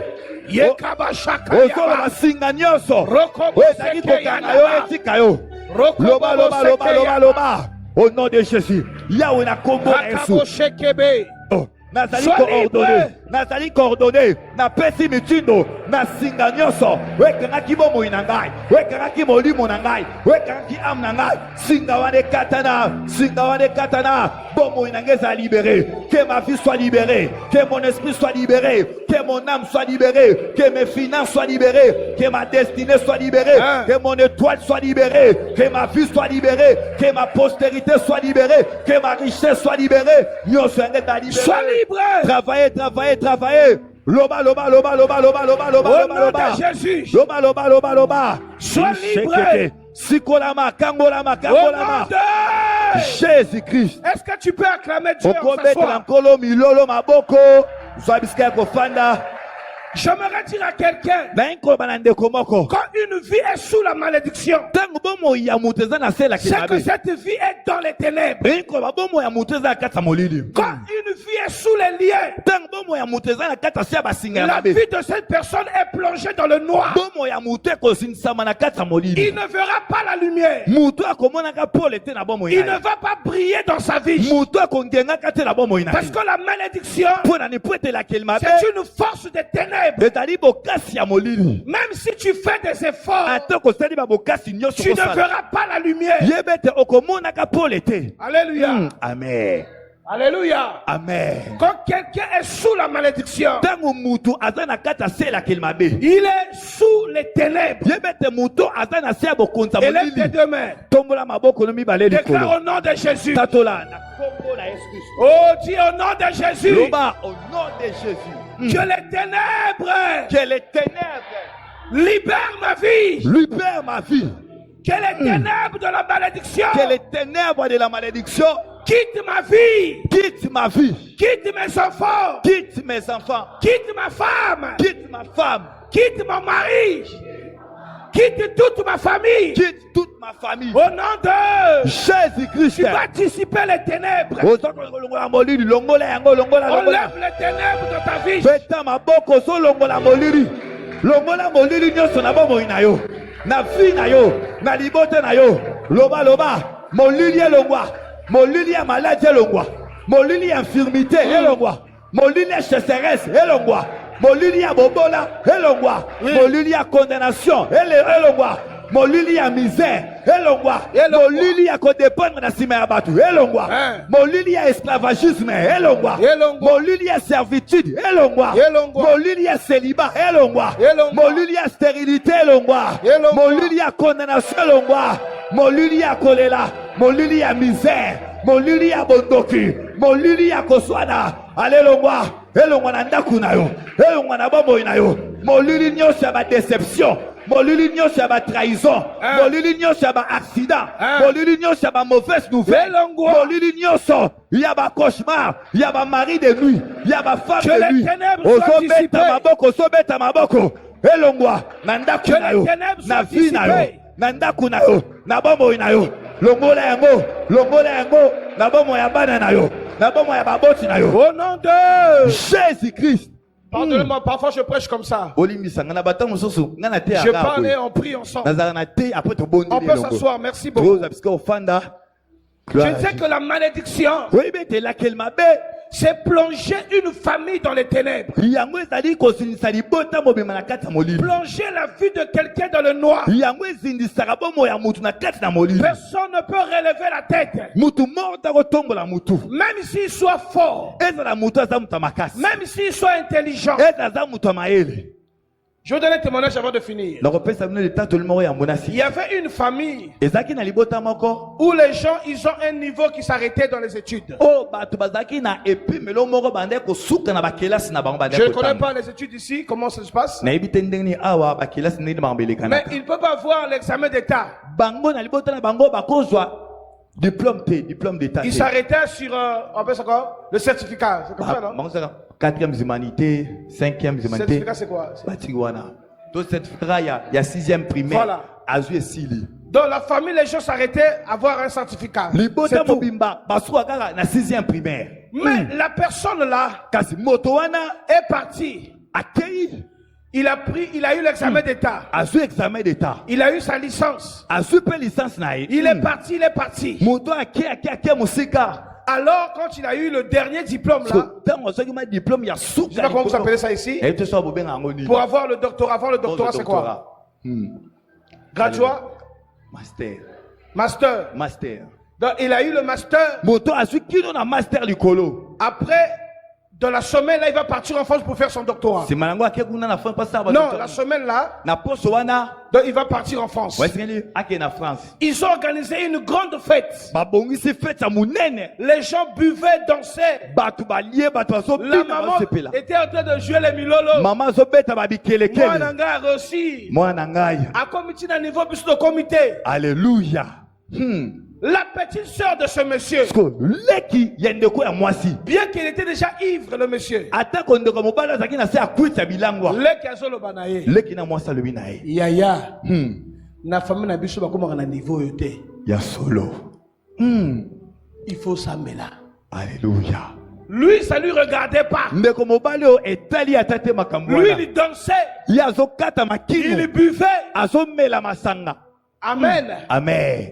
Au nom de Jésus. Yahweh na kombo Nazali coordonné, na pesi mitindo, na singa nyonso, wekangaki bomoi na ngai, wekangaki molimo na ngai, wekangaki am na ngai, singa wane katana, bomoi na ngai za libéré, que ma vie soit libérée, que mon esprit soit libéré, que mon âme soit libérée, que mes finances soient libérées, que ma destinée soit libérée, que mon étoile soit libérée, que ma vie soit libérée, que ma postérité soit libérée, que ma richesse soit libérée, nyonso ya ngai ta libéré. Sois libre. Travaillez. Loba. Au nom de Jésus. Loba. Sois libre. Sikolama, kangolama, Au nom kangolama. de... Jésus-Christ. Est-ce que tu peux acclamer Dieu en Okobetela s'asseoir? nkolo milolo maboko. Zwabiska kofanda. J'aimerais dire à quelqu'un, Na inko banande komoko. quand une vie est sous la malédiction, Tango bomo ya muteza na sela c'est que kimabe. cette vie est dans les ténèbres. Inko babomo ya muteza kata molili. Quand une vie est sous les liens, Tango bomo ya muteza na kata sia basinga la mabe. vie de cette personne est plongée dans le noir. Bomo ya mute ko sinsama na kata molili. Il ne verra pas la lumière. Mutu akomona ka pole te na bomo Il ya. ne va pas briller dans sa vie. Mutu akongenga kate na bomo ina. Parce que la malédiction, Pona ni pwete la kelmabe. c'est une force des ténèbres. Etali bokasi ya molili. Même si tu fais des efforts, Atoko sali ba bokasi nyonso tu ne kosala. verras pas la lumière. Yebete okomona ka pole te. Alléluia. Amen. Alléluia. Amen. Quand quelqu'un est sous la malédiction, Tango mutu azana kata sela kelmabe. il est sous les ténèbres. Yebete mutu azana sia bokonza Élève tes molili. deux mains. Tombola maboko no mibale Déclare likolo. au nom de Jésus. Tatola na kombo na Yesu Kristo. Oh, dis au nom de Jésus. Loba au nom de Jésus. Que les ténèbres Que les ténèbres libèrent ma vie. libèrent ma vie. Que les ténèbres de la malédiction Que les ténèbres de la malédiction quittent ma vie. quittent ma vie. Quitte mes enfants. Quitte mes enfants. Quitte ma femme. Quitte ma femme. Quitte mon mari. Quitte toute ma famille. Quitte toute ma famille. Au nom de... Jésus-Christ. Tu vas dissiper les ténèbres. Longola molili, longola yango, longola, longola. Enlève les ténèbres de ta vie. Beta maboko so longola molili. Longola molili nyonso na bomoi na yo. Na vie na yo, na libote na yo. Loba loba, molili elongwa. Molili ya maladie elongwa. Molili ya infirmité elongwa. Molili ya chasseresse elongwa. Molili ya bobola elongwa. Molili ya condamnation elongwa. Molili ya misère elongwa. Molili ya kodépendre na sima ya batu elongwa. Molili ya esclavagisme elongwa. Molili ya servitude elongwa. Molili ya célibat elongwa. Molili ya stérilité elongwa. Molili ya condamnation elongwa. Molili ya kolela. Molili ya misère. Molili ya bondoki. Molili ya koswana. Alelongwa. Elongwa na ndaku na yo. Elongwa na bomoi na yo. Molili nyonso ya ba déception. Molili nyonso ya ba trahison. Molili nyonso ya ba accident. Molili nyonso ya ba mauvaise nouvelle. Molili nyonso ya ba cauchemar. Ya ba mari de nuit. Ya ba femme de nuit. Ozobeta maboko. Ozobeta maboko. Elongwa na ndaku na yo. Na vie na yo. Na ndaku na yo. Na bomoi na yo. Longola yango. Longola yango. Na bomoi ya bana na yo. Na bomoi ya baboti na yo. Au nom de Jésus-Christ. Pardonnez-moi, parfois je prêche comme ça. Je parle et on prie ensemble. On peut s'asseoir, merci beaucoup. Je sais que la malédiction, c'est plonger une famille dans les ténèbres. Plonger la vie de quelqu'un dans le noir. Personne ne peut relever la tête. Même s'il soit fort. Même s'il soit intelligent. Je vais donner un témoignage avant de finir. Il y avait une famille où les gens, ils ont un niveau qui s'arrêtait dans les études. Je ne connais pas les études ici, comment ça se passe. Mais ils ne peuvent pas avoir l'examen d'état. Diplôme d'état. Ils s'arrêtaient sur, on appelle ça quoi? Le certificat. C'est comme ça, non? 4e humanité, 5e humanité. Certificat, c'est quoi? Donc, certificat, il y a 6e primaire. Voilà. Dans la famille, les gens s'arrêtaient à avoir un certificat. C'est tout. Mais la personne là est partie. Il a eu l'examen d'état. Il a eu sa licence. Il est parti. Alors, quand il a eu le dernier diplôme là, je sais pas comment vous appelez ça ici, pour avoir le doctorat. Avoir le doctorat, c'est quoi? Graduat? Master. Donc, il a eu le master. Après Dans la semaine, là, il va partir en France pour faire son doctorat. C'est malango ake kuna na France pas ça. Non, la semaine là, Na poso wana. donc il va partir en France. Ouais, c'est ake na France. Ils ont organisé une grande fête. Ba bongi se fête à munene. Les gens buvaient, dansaient. Batu balié batu aso La bina maman basepela. était en train de jouer les milolo. Maman zo beta ba bikele Moi, kele. Nanga a reçu. Mwana ngai. À comité d'un niveau plus de comité. Alléluia. La petite sœur de ce monsieur, Sko leki yendeko ya mwasi. bien qu'il était déjà ivre, le monsieur, Ata kondeko mobala zaki na se akwita bilangwa. le kazolo banaye. Leki na mwasi alobi na ye. Yaya, na famille na biso bakoma na niveau yote. Ya solo. Il faut s'amener. Alléluia. Lui, ça lui regardait pas. Ndeko mobali o etali atate makambo Lui, wana. il dansait, Ye azokata makino. il buvait. Azomela masanga. Amen. Amen.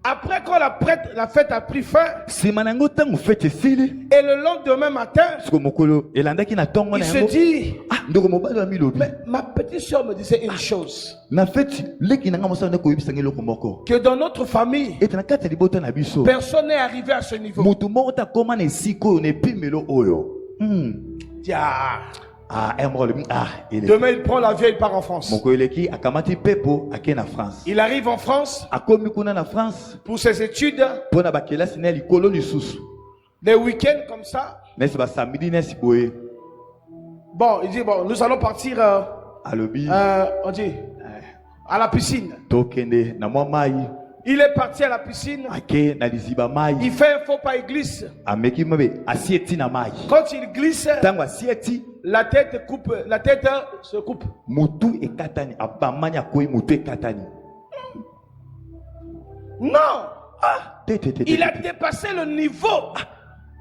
Après, quand la fête a pris fin, Sima nango tango fete esili. et le lendemain matin, Siko mokolo elandaki na tongo il na se yango. dit, Ah, ndeko mobali ami lobi. mais ma petite soeur me disait une chose, Na fete leki nanga mosala ndeko yebisanga eloko moko. que dans notre famille, Ete na kati ya libota na biso. personne n'est arrivé à ce niveau. Mutu moko takoma na esika oyo na epimelo oyo. Dia. Ah, emrolo. Ah, ele. Demain, il prend l'avion, il part en France. Moko eleki akamati pepo ake na France. Il arrive en France Akomi kuna na France. pour ses études. Pona bakelasi na likolo lisusu. Des week-ends comme ça. Nesi ba samedi nesi boye. Bon, il dit, bon, nous allons partir, Alobi. on dit, à la piscine. Tokende na mwa mai. Il est parti à la piscine. Ake na liziba mai. Il fait un faux pas, il glisse. Ameki mabe asieti na mai. Quand il glisse, Tango asieti. la tête se coupe. Mutu ekatani. Abamani akoi mutu ekatani. Non, Ah, il a dépassé le niveau.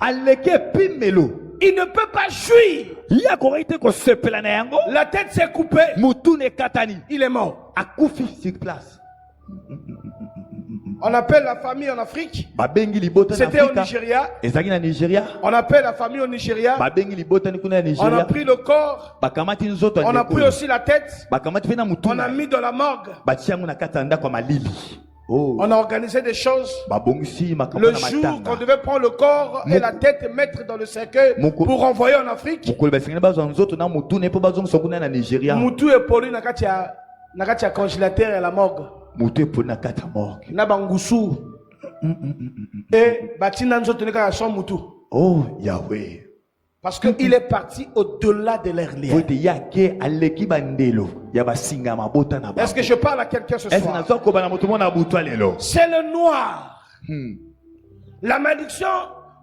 Aleke pimelo. Il ne peut pas jouir. Ya koreite ko sepela na yango. La tête s'est coupée. Mutu ne katani. Il est mort. Akufi sur place. On appelle la famille en Afrique. Babengi libota na C'était au Afrika. Nigeria. Ezaki na Nigeria. On appelle la famille au Nigeria. Babengi libota ni kuna na On a Nigeria. pris le corps. Bakamati nzoto On a pris aussi la tête. Bakamati pena mutu. On a mis dans la morgue. Batiango na katanda kwa malili. Oh. On a organisé des choses. Babongisi Le makambo na jour qu'on matanga. devait prendre le corps et la tête et mettre dans le cercueil pour envoyer en Afrique, Mokolo basengeli bazwa nzoto na mutu ne po bazwa msokuna na Nigeria. Moutou et Pauline nakati ya congélateur et la morgue. Mutu epo na kata morgue. Na bangusu. Et batina nzoto neka son Moutou. Oh Yahweh. Parce qu'il est parti au-delà de l'air libre. Vote yake aleki bandelo ya basinga mabota na ba. Est-ce que je parle à quelqu'un ce Est-ce soir? na zoko bana mutu mona butwa lelo. C'est le noir. La malédiction,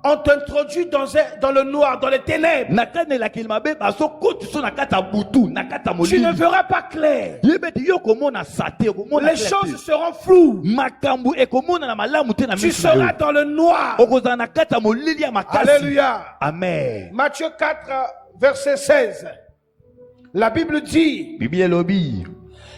on t'introduit dans le noir, dans les ténèbres. Nakane la kilmabe baso kotu so nakata butu nakata Tu molili. ne verras pas clair. Yebeti yo komona sate komona. Les choses seront floues. makambu ekomona na malamu te na Tu miso na seras yo. dans le noir. Okozala na kata molili ya makasi. Alléluia. Amen. Matthieu 4, verset 16. La Bible dit, Biblia elobi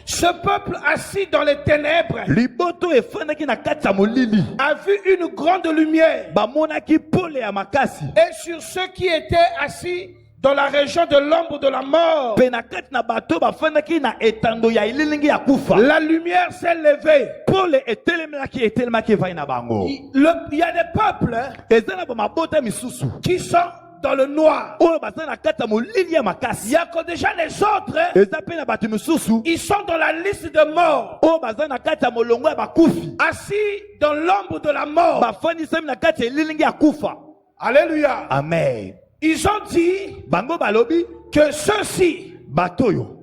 ce peuple assis dans les ténèbres liboto efandaki na kati ya molili a vu une grande lumière. bamonaki pole ya makasi Et sur ceux qui étaient assis dans la région de l'ombre de la mort, mpe na kati na bato bafandaki na etando ya elilingi ya kufa la lumière s'est levée. pole etelemaki evai na bango. Il y a des peuples Eza na bamabota misusu qui sont dans le noir. oyo baza na kati ya molili ya Il makasi. y a que déjà les autres, Eza mpe na bato misusu ils sont dans la liste de morts, oyo baza na kati ya molongo ya bakufi assis dans l'ombre de la mort. bafandisami na kati ya elilingi ya kufa. Alléluia. Amen. Ils ont dit Bango balobi que ceux-ci, bato oyo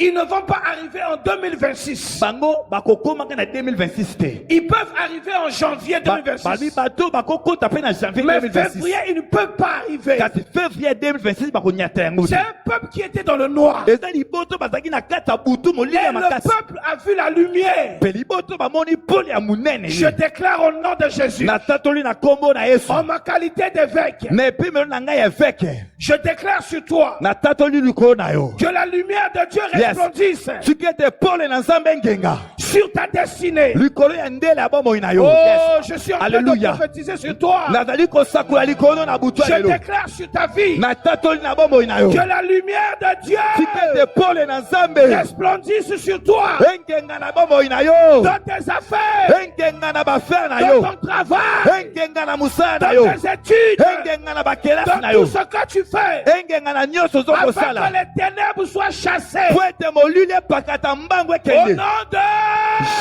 ils ne vont pas arriver en 2026. bango bakokomaka na 2026 te. Ils peuvent arriver en janvier Babi 2026. bato bakokota pe na janvier Mais 2026. février, ils ne peuvent pas arriver. Kasi février 2026 bakonyata yango te. C'est un peuple qui était dans le noir. Et Eza liboto bazalaki na kati ya butu molili ya le makasi. peuple a vu la lumière. Mpe liboto bamoni pole ya munene Je ye. déclare au nom de Jésus, Natatoli na kombo na Yesu. en ma qualité d'évêque, Na epimelo na ngai eveke. je déclare sur toi Natatoli likolo na yo. que la lumière de Dieu Ya resplendisse soki ete pole na nzambe ngenga sur ta destinée. likolo ya ndele ya bomoi na yo. Oh, je suis en train de Alléluia. prophétiser sur toi. nazali kosakola likolo na butu ya Je lelo déclare sur ta vie na tatoli na bomoi na yo que la lumière de soki Dieu ete pole na nzambe resplendisse sur toi, engenga na bomoi na yo dans tes affaires, engenga na bafere na dans yo ton travail, engenga na mosala na dans yo tes études, engenga na bakelasi na dans yo tout ce que tu fais, engenga na nyonso afin que ozokosala les ténèbres soient chassées. po ete molili epakata mbangu Au ekende nom de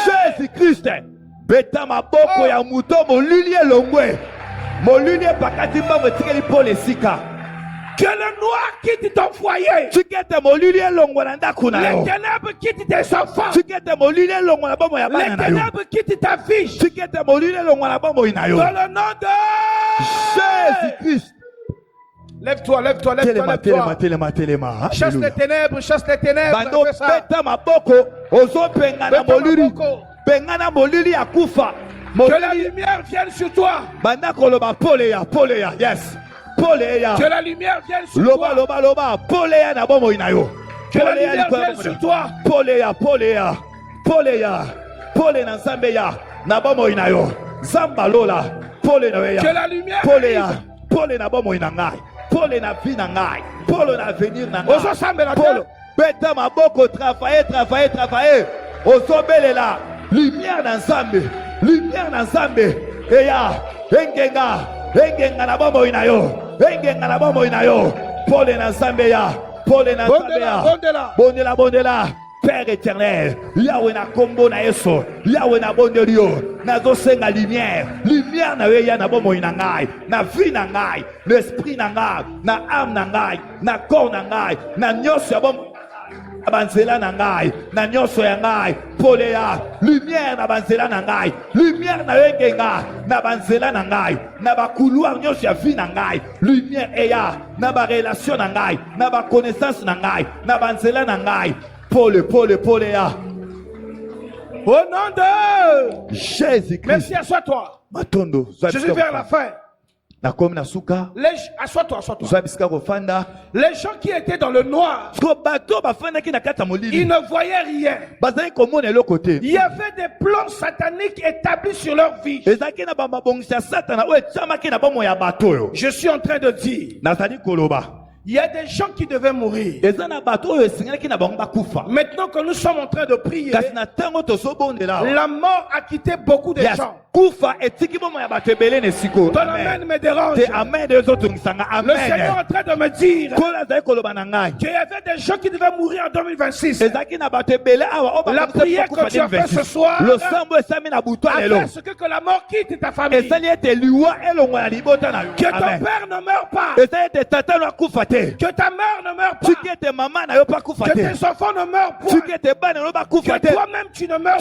jésus kriste beta maboko ya moto molili elongwe molili epakati mbangu etikeli pole esika que le noir quitte ton foyer, soki ete molili elongwa na ndako na les yo ténèbres quittent tes enfants, soki ete molili elongwa na bomoi ya les bana na yo ténèbres quittent ta fiche. soki ete molili elongwa na bomoi na yo Dans le nom jésus de kriste lève-toi, lève-toi, lève-toi, telema telema lève-toi. telema telema Chasse les ténèbres, chasse les ténèbres. bando Fais ça. beta maboko ozopenga na Beta molili maboko. penga na molili ya kufa Que la molili lumière vienne sur toi. banda koloba pole ya yes pole ya Que la lumière vienne sur loba toi. loba loba pole ya na bomoi na yo Que la pole ya lumière likolo ya vienne bomoi sur na yo. toi. pole ya pole ya pole ya pole na nzambe ya na bomoi na yo nzamba lola pole na yo ya Que la lumière pole ya arrive. pole na bomoi na ngai pole na vie na ngai pole na avenir na ngai Ozosambela te. pole beta maboko travailler ozobelela lumière na nzambe eya engenga na bomoi na yo engenga na bomoi na yo pole na nzambe ya pole na nzambe ya bondela Père éternel, Yahweh na kombo na Yesu, Yahweh na bondeli yo, nazosenga lumière na yo ya na bomoi na ngai, na vie na ngai, na esprit na ngai, na âme na ngai, na corps na ngai, na nyonso ya bomoi na banzela na ngai, na nyonso ya ngai, pole ya lumière na banzela na ngai, lumière na yo engenga na banzela na ngai, na ba couloir nyonso ya vie na ngai, lumière eya na ba relation na ngai, na ba connaissance na ngai, na banzela na ngai. Pole ya. Au nom de Jésus-Christ. Merci, assois-toi. Matondo. Je suis vers la fin. Nakomi na suka. Assois-toi, assois-toi. Zabisika kofanda. Les gens qui étaient dans le noir, ils ne voyaient rien. Il y avait des plans sataniques établis sur leur vie. Je suis en train de dire, il y a des gens qui devaient mourir. Maintenant que nous sommes en train de prier, la mort a quitté beaucoup de gens. Ton amen me dérange. Le Seigneur est en train de me dire qu'il y avait des gens qui devaient mourir en 2026. La prière que tu as fait ce soir, afin que la mort quitte ta famille. Que ton père ne meure pas. Que ta mère ne meure pas. Que tes enfants ne meurent pas. Que toi-même tu ne meurs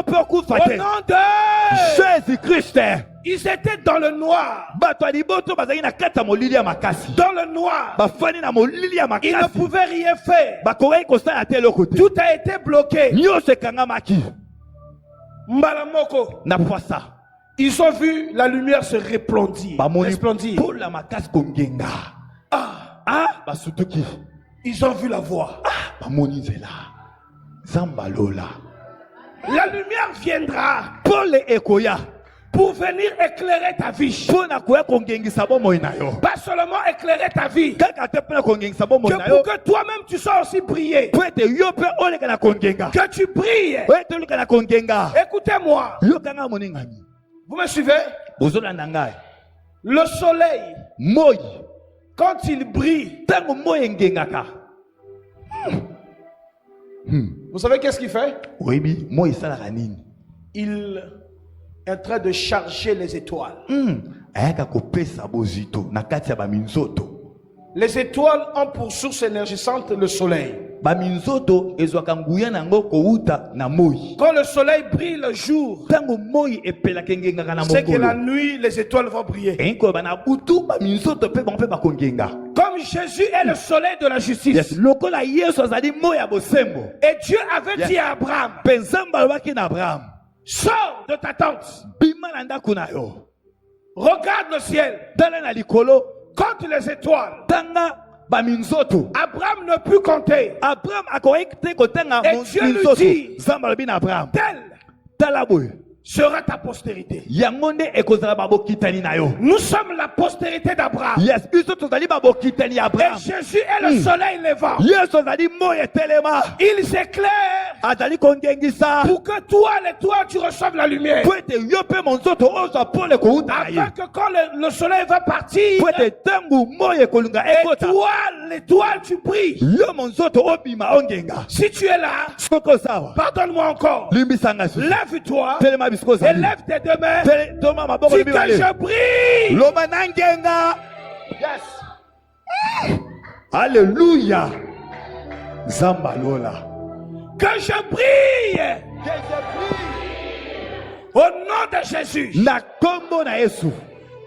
pas. Au nom de Jésus-Christ. Ils étaient dans le noir. Dans le noir. Ils ne pouvaient rien faire. Tout a été bloqué. Mbalamoko. Ils ont vu la lumière se réplandir. Ils ont vu la voix. La lumière viendra pour venir éclairer ta vie. Pas seulement éclairer ta vie, que pour que toi-même tu sois aussi brillé. Que tu brilles. Écoutez-moi. Vous me suivez? Le soleil, quand il brille, vous savez qu'est-ce qu'il fait? Il est en train de charger les étoiles. Les étoiles ont pour source énergisante le soleil. Quand le soleil brille le jour, c'est que la nuit, les étoiles vont briller. Comme Jésus est le soleil de la justice. Et Dieu avait dit à Abraham, sors de ta tente. Regarde le ciel. Compte les étoiles. baminzoto. Abraham ne put compter. Abraham akoki te kotenga Et Dieu lui minzoto. dit, Nzambe alobi na Abraham. Tel Tala boye. sera ta postérité. Yango nde ekozala babokitani na yo. Nous sommes la postérité d'Abraham. Yes, biso tozali babokitani ya Et Abraham. Jésus est le soleil levant. Yesu azali moyo etelema. Il s'éclaire Azali kongengisa. pour que toi, tu reçoives la lumière. Po ete yo mpe monzoto ozwa pole kouta na ye. Afin que quand le soleil va partir, Po ete ntango moyo ekolinga et ekota. toi, l'étoile, tu brilles. Yo monzoto obima ongenga. Si tu es là, Soko sawa. pardonne-moi encore. Limbisanga su. Lève-toi Telema bisiko et zali. lève tes deux mains. Toma maboko Dis que mibale. je brille. Loba nangenga. Yes. Alléluia. Zamba lola. Que je brille. Au nom de Jésus. Na kombo na Yesu.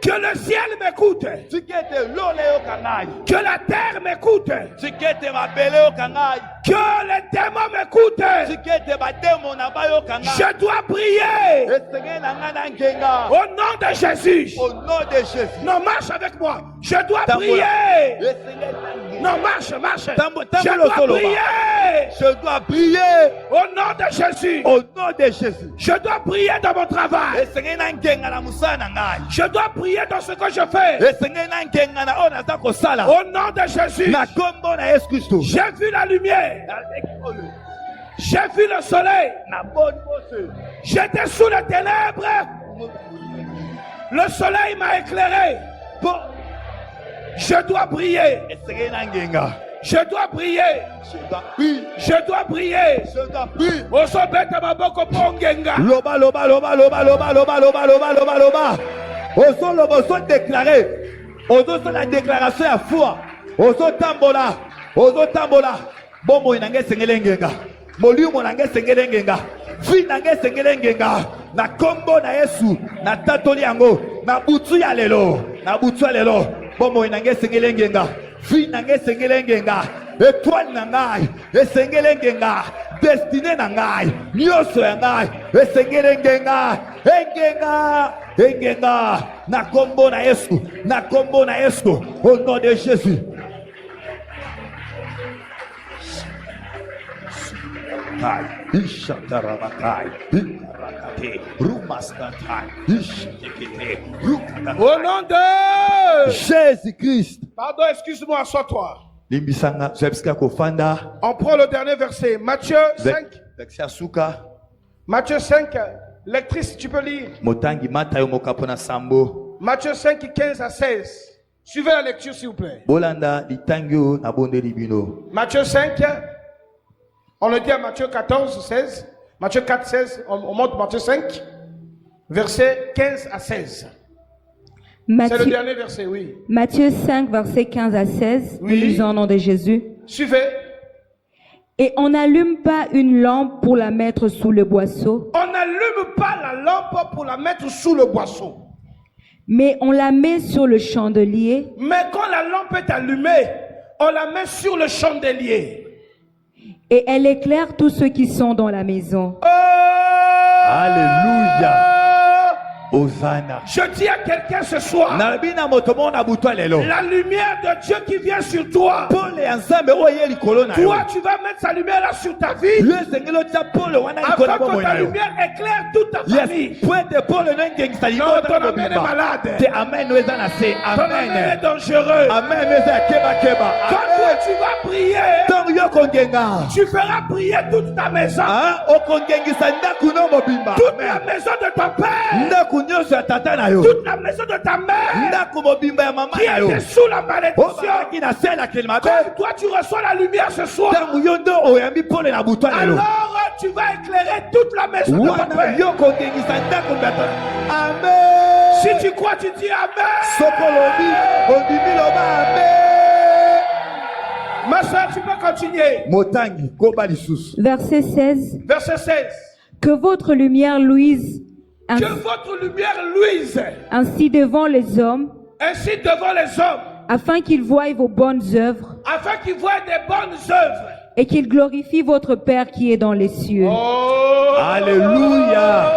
Que le ciel m'écoute. Tikete lole yo kangai. Que la terre m'écoute. Tikete mabele yo kangai. Que les démons m'écoutent. Tikete bademo na ba yo kangai. Je dois briller. Esenge na nga na ngenga. Au nom de Jésus. Au nom de Jésus. Non, marche avec moi. Je dois Tambola. briller. Esenge na ngenga. Non, marche. Tambo Je dois solo ba. briller. Je dois briller. Au nom de Jésus. Au nom de Jésus. Je dois briller dans mon travail. Esenge na ngenga na musala na ngai. Je dois briller dans ce que je fais. Esenge na ngenga na ona za kosala. Au nom de Jésus. Na kombo na Yesu Kristo. J'ai vu la lumière. J'ai vu le soleil. Na boni bose. J'étais sous les ténèbres. Le soleil m'a éclairé. Po. Je dois briller. Esenge na ngenga. Je dois briller. Je dois briller. Je dois briller. Je dois briller. Osobeta maboko pongenga. Loba, loba, loba, loba, loba, loba, loba, loba, loba, loba. Oso loba, oso déclaré. Oso la déclaration à foi. Oso tambola. Oso tambola. Bomo inange sengelengenga. Molimo nange sengelengenga. Fi nange sengelengenga. Na kombo na Yesu. Na tatoli yango. Na butu ya lelo. Na butu ya lelo. Bomo inange sengelengenga. Fi nange sengelengenga. Étoile na ngai. Esengelengenga. Destiné na ngai. Nyoso ya ngai. Esengelengenga. Engenga. Na kombo na Yesu. Na kombo na Yesu. Au nom de Jésus. Au nom de Jésus-Christ. Pardon, excuse-moi, assois-toi. Limbisanga zebska kofanda. On prend le dernier verset. Matthieu 5. Asuka. Matthieu 5. Lectrice, tu peux lire. Motangi matayo mokapona sambo. Matthieu 5, 15 à 16. Suivez la lecture, s'il vous plaît. Bolanda litangyo na bonde libino. Matthieu 5. On le dit à Matthieu 14, 16. Matthieu 4, 16. On monte Matthieu 5. Verset 15 à 16. C'est le dernier verset, oui. Matthieu 5, verset 15 à 16. Oui. Nous lisons au nom de Jésus. Suivez. Et on n'allume pas une lampe pour la mettre sous le boisseau, On n'allume pas la lampe pour la mettre sous le boisseau. mais on la met sur le chandelier Mais quand la lampe est allumée, on la met sur le chandelier. et elle éclaire tous ceux qui sont dans la maison. Oh! Alléluia. Hosanna. Je dis à quelqu'un ce soir, Nabina motomo na butwa lelo. la lumière de Dieu qui vient sur toi, Pole ensemble oye likolo na yo. toi tu vas mettre sa lumière là sur ta vie, Yo sengelo tsa pole wana afin likolo que bomo ta na yo. lumière éclaire toute ta famille. Yes, pointe pole na ngengisa Non, liko ton amen est malade. Te amen weza na se. Ton amen est Amen. dangereux. Amen weza keba keba. Quand toi tu vas prier, Tant yo kongenga. tu feras prier toute ta maison, Ah, okongengisa ndaku no mobimba. toute la maison de ton père, Ndaku nyonso ya tata na yo. toute la maison de ta mère Ndaku mobimba ya mama qui na yo. était sous la malédiction. Obaki na se la kelima be. Quand toi tu reçois la lumière ce soir, Tangu yo ndo oyambi pole na butwa lelo. alors tu vas éclairer toute la maison de ton Wana père. yo kongengisa ndaku mbata. Amen. Si tu crois, tu dis Amen. Sokolobi, ondimi loba amen. Ma soeur, tu peux continuer. Motangi, koba lisusu. Verset 16. Verset 16. Que votre lumière luise Que votre lumière luise ainsi devant les hommes, ainsi devant les hommes, afin qu'ils voient vos bonnes œuvres afin qu'ils voient des bonnes œuvres. et qu'ils glorifient votre Père qui est dans les cieux. Oh. Alléluia.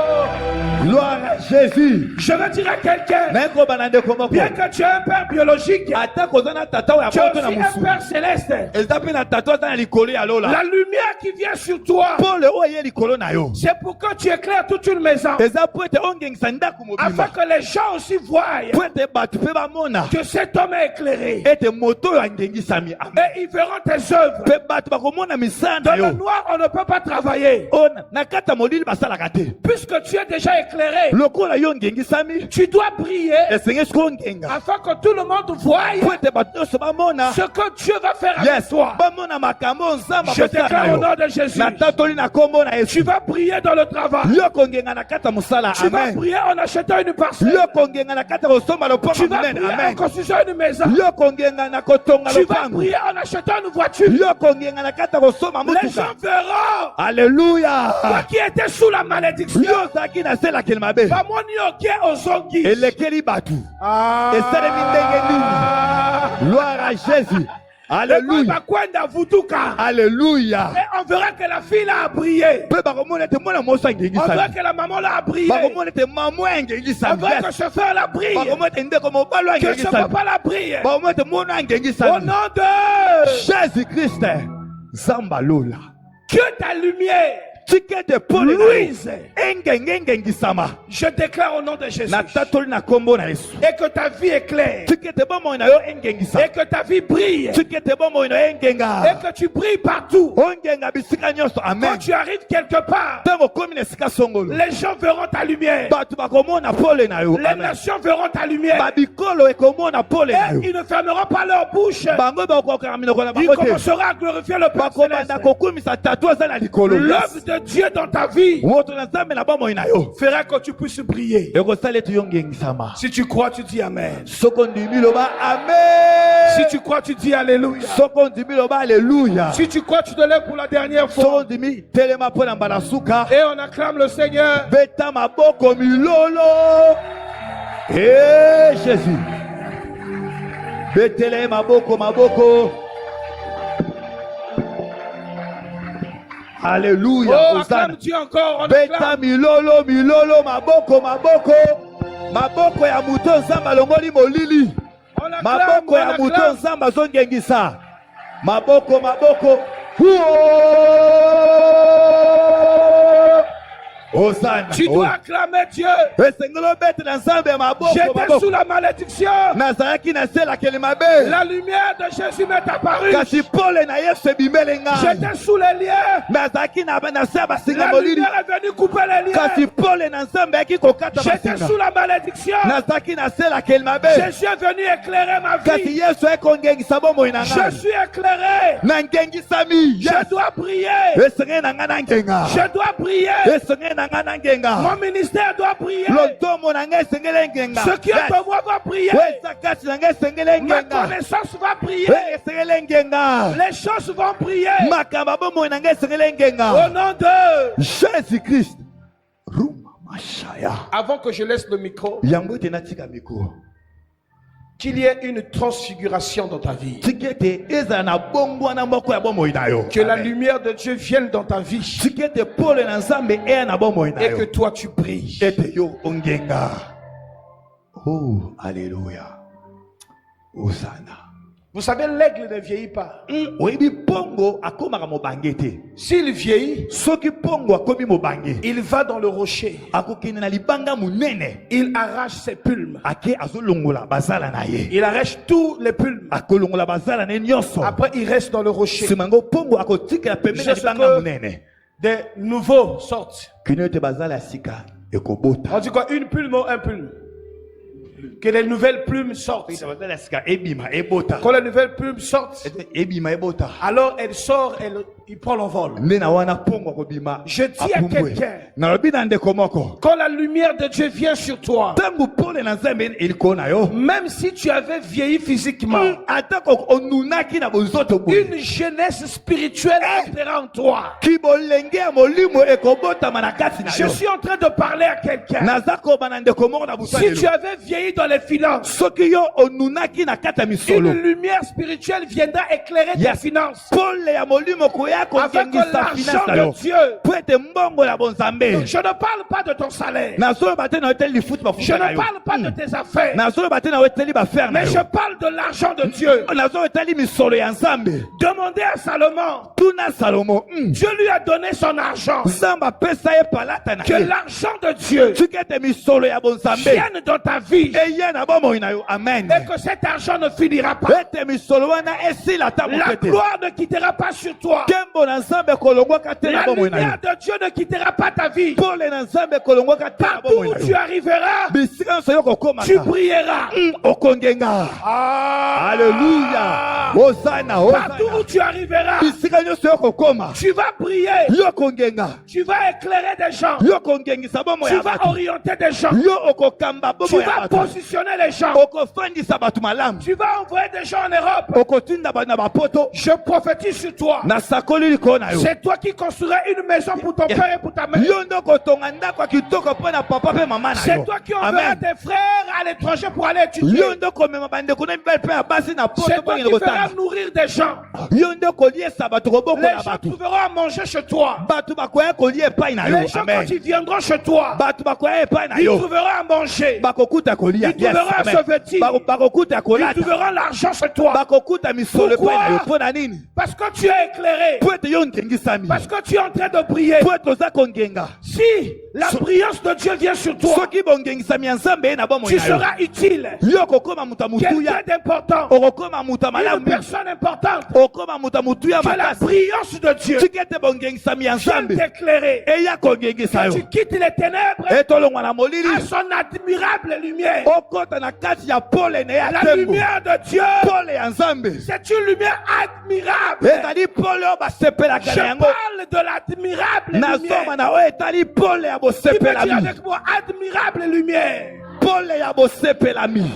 Gloire à Jésus. Je veux dire à quelqu'un, Nako banande komoko. bien que tu aies un père biologique, Ata kozana tata ya tu as moto na aussi un musu. père céleste. Ezape na tata na likolo ya lola. La lumière qui vient sur toi, Paul oye likolo na yo. c'est pour que tu éclaires toute une maison. Eza po ete ongengisa ndako Afin mobimba. que les gens aussi voient Po ete bato pe bamona. que cet homme est éclairé. Ete moto ya ngengisami. Amen. Et ils verront tes œuvres. Pe bato bakomona misala Dans na le yo. noir, on ne peut pas travailler. Ona na kata molili basalaka te. Puisque tu es déjà éclairé, Lokola yo ngengisami. tu dois prier Esenge siko ngenga. afin que tout le monde voie Po ete bato nyonso bamona. ce que Dieu va faire avec Yes, toi. bamona makambo nzamba Je déclare au nom de Jésus. na tatoli na kombo na Tu Yesu. vas prier dans le travail. Yo kongenga na kata musala. Tu vas Amen. prier en achetant une parcelle. Yo kongenga na kata kosomba Tu lopango vas munene. prier en Amen. construisant une maison. Yo kongenga na kotonga Tu vas lopango. prier en achetant une voiture. Yo kongenga na kata kosomba Les gens motuka. verront Alléluia. toi qui étais sous la malédiction. Yo zaki na sela kelmabe. Bamoni okie ozongi. Elekeli batu. Ah. Esalemi ndenge nini? Gloire à Jésus. Alléluia. Bakwenda vutuka. Alléluia. Et on verra que la fille là a brillé. Pe bakomona ete mwana moso On verra angengisami. que la maman là a brillé. Bakomona ete mama On angengisami. verra que ce frère là brille. Bakomona ete ndeko mobalo Que ce angengisami. papa là brille. Bakomona ete mwana Au angengisami. nom de Jésus-Christ. Zamba lola. que ta lumière Tikete Paul luise. engengisama. Je déclare au nom de Jésus. Na tatoli na kombo na Yesu. Et que ta vie éclaire. Tikete bomo na yo engengisa. Et que ta vie brille. Tikete bomo na Et engenga. que tu brilles partout. Ongenga bisika nyonso. Quand Amen. tu arrives quelque part, Tango komi na sika songolo. les gens verront ta lumière. Bato bakomona Paul na yo. Les Amen. nations verront ta lumière. Babikolo ekomona Paul na Et yo. ils ne fermeront pas leur bouche. Bango bakokanga minoko na Ils bango te. commenceront à glorifier le Père Bakomanda Céleste. kokumisa tatu aza na likolo. L'œuvre de Dieu dans ta vie Woto na Nzambe na bomoi na yo. fera que tu puisses briller. Ekosala ete yo ngengisama. Si tu crois, tu dis Amen. Soko ndimi loba amen. Si tu crois, tu dis Alléluia. Soko ndimi loba alléluia. Si tu crois, tu te lèves pour la dernière Soko fois. ndimi telema mpo na mbala suka. Et on acclame le Seigneur. Beta maboko milolo. Eh Jésus. Betele maboko maboko. Alléluia. Oh, Hosanna. acclame Dieu encore. On Beta acclame. milolo milolo maboko maboko. Maboko ya muto nzamba longoli molili. On acclame. Maboko ya On muto acclame. nzamba zongengisa. Maboko maboko. Hosanna. Tu dois acclamer Dieu. Esengelo bete na nzambe ya maboko J'étais maboko. sous la malédiction. Nazalaki na sela kele mabe. La lumière de Jésus m'est apparue. Kasi Paul na Yesu ebimeli ngai. J'étais sous les liens. Nazalaki na se ya basinga La molili. lumière est venue couper les Kasi liens. Paul na nzambe ayaki kokata J'étais basinga. sous la malédiction. Nazalaki na sela kele mabe. Jésus est venu éclairer ma Kasi vie. Yesu ekongengisa bomoi na Je ngai. suis éclairé. Na ngengisami. Je dois briller. Esenge na ngai na ngenga. Je dois briller. Esenge na ngai na ngenga. Mon ministère doit briller. Lotomo na ngai esengeli ngenga. Ce qui est en moi va briller. Wesa kati na ngai esengeli Ma ngenga. connaissance va briller. Esengeli ngenga. Les choses vont briller. Makambo bomoi na ngai esengeli ngenga. Au nom de... Jésus-Christ. Ruma mashaya. Avant que je laisse le micro, Yango te natika miko. qu'il y ait une transfiguration dans ta vie. Tikete eza na bongo na moko ya bomoi na yo. Que la lumière de Dieu vienne dans ta vie. Tikete Paul na Nzambe e na bomoi na Et yo. que toi tu brilles. Ete yo ongenga. Oh, alléluia. Hosanna. Vous savez, l'aigle ne vieillit pas. Oyebi pongo akomaka mobange te. S'il vieillit, Soki pongo akomi mobange. il va dans le rocher. Akokende na libanga munene. Il arrache ses pulmes. Ake azolongola bazala na ye. Il arrache tous les pulmes. Akolongola bazala na ye nyonso. Après, il reste dans le rocher. Simango pongo akotikela pembeni na Jusqu'à libanga que munene. des nouveaux sortent. Kino ete bazala sika ekobota. On dit quoi? Une plume ou un plume? Que les nouvelles plumes sortent. Ete bazala sika ebima ebota. Quand les nouvelles plumes sortent, Ete ebima ebota. alors elle sort, il prend l'envol. Nena wana pongo akobima. Je dis à quelqu'un, Nalobi na ndeko moko. quand la lumière de Dieu vient sur toi, Tango pole na Nzambe eliko na yo. même si tu avais vieilli physiquement, Atako onunaki na bozoto boye. une jeunesse spirituelle entrera en toi. Kibolenge ya molimo ekobota manakati na Je yo. suis en train de parler à quelqu'un. Nazako banande komona busane. Si tu avais vieilli pris dans les finances, soki yo onunaki na kata misolo une lumière spirituelle viendra éclairer tes Yes. finances. pole ya molimo koya Afin que kongengisa l'argent finance na de yo Dieu. po ete mbongo ya bonzambe Je ne parle pas de ton salaire. nazoloba te na oteli lifuti Je bafuta na ne yo parle pas de tes affaires. nazoloba te na oteli bafere na Mais je yo parle de l'argent de Dieu. nazoloba etali misolo ya nzambe Demandez à Salomon. tuna salomo Dieu lui a donné son argent. nzambe apesa ye palata na Que ye l'argent de Dieu soki ete misolo ya bonzambe vienne dans ta vie. eye na bomoi na yo amen Et que cet argent ne finira pas. ete misolo wana esila ata La moke te gloire ne quittera pas sur toi. nkembo na nzambe kolongwaka te na La bomoi na yo lumière de Dieu ne quittera pas ta vie. pole na nzambe kolongwaka te na Partout bomoi où na tu yo arriveras, bisika nyonso yo kokomaka tu brilleras. okongenga Ah. Alléluia. Hosanna, Partout où Hosanna. tu arriveras, Bisika nyonso yo kokoma. tu vas briller. Yo kongenga. Tu vas éclairer des gens. Yo kongengisa bomo Tu ya vas bato. orienter des gens. Yo okokamba Tu bomo ya vas bato. positionner les gens. Okofandisa bato malamu. Tu vas envoyer des gens en Europe. Okotinda bato na bapoto. Je prophétise sur toi. Nasakoli likolo na yo. C'est toi qui construiras une maison pour ton père et pour ta mère. Yo ndo kotonga ndako ya kitoko mpo na papa mpe mama na C'est yo. toi qui enverras Amen. tes frères à l'étranger pour aller étudier. Yo ndo komema bandeko na mibali mpe ya basi na poto C'est mpo toi ngende qui feras kotanga. nourrir des gens. Yo ndo koliesa bato Les kobokola gens bato. trouveront à manger chez toi. Bato bakoya kolia epai na yo. Les gens, Amen. quand ils viendront chez toi, Bato bakoya epai na ils yo. trouveront à manger. Bakokuta kolia. Ils trouveront à se vêtir. Bakokuta Ils kolata. trouveront l'argent chez toi. Bakokuta misolo Pourquoi? epai na yo. Mpo na nini? Parce que tu es éclairé. Po ete yo ngengisami. Parce que tu es en train de briller. Po ete oza kongenga. Si la brillance de Dieu vient sur toi, Soki bongengisami ya nzambe ye na bomoi tu na yo. seras utile. Yo kokoma muta mutuya. Quelqu'un d'important. Okokoma muta Une malamu. personne importante. Okoma muta mutuya Que la makasi. brillance de Dieu Soki ete bongengisami ya vienne nzambe. t'éclairer. Eya kongengisa yo. Tu quittes les ténèbres Etolongwa na molili. à son admirable lumière. Okota na kati ya pole na ya La tembo. lumière de Dieu, Pole ya nzambe. c'est une lumière admirable. Ezali pole oyo basepelaka Je na yango. parle de l'admirable Nazoma lumière. na oyo etali pole ya Qui peut bosepelami. dire avec moi admirable lumière? Pole ya bosepelami.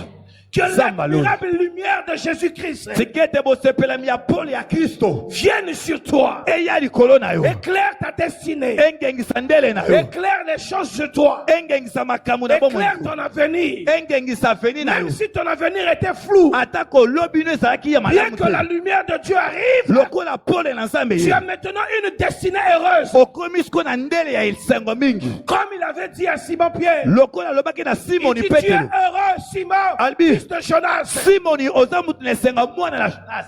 Que Zamba l'admirable lumière de Jésus-Christ tikete bosepelami ya pole ya kristo vienne sur toi. eya likolo na yo Éclaire ta destinée. engengisa ndele na yo Éclaire les choses de toi. engengisa makambo na bomoi Éclaire ton avenir. engengisa aveni na yo Même si ton avenir était flou, atako lobi no ezalaki ya bien malamu que la te lumière de Dieu arrive, lokola pole na nzambe tu ye as maintenant une destinée heureuse. okomi siko na ndele ya esengo mingi Comme il avait dit à Simon-Pierre, lokola alobaki na il simoni dit, tu es petelo heureux, Simon, Albi. fils de Jonas. simoni oza mutu na esengo mwana na Jonas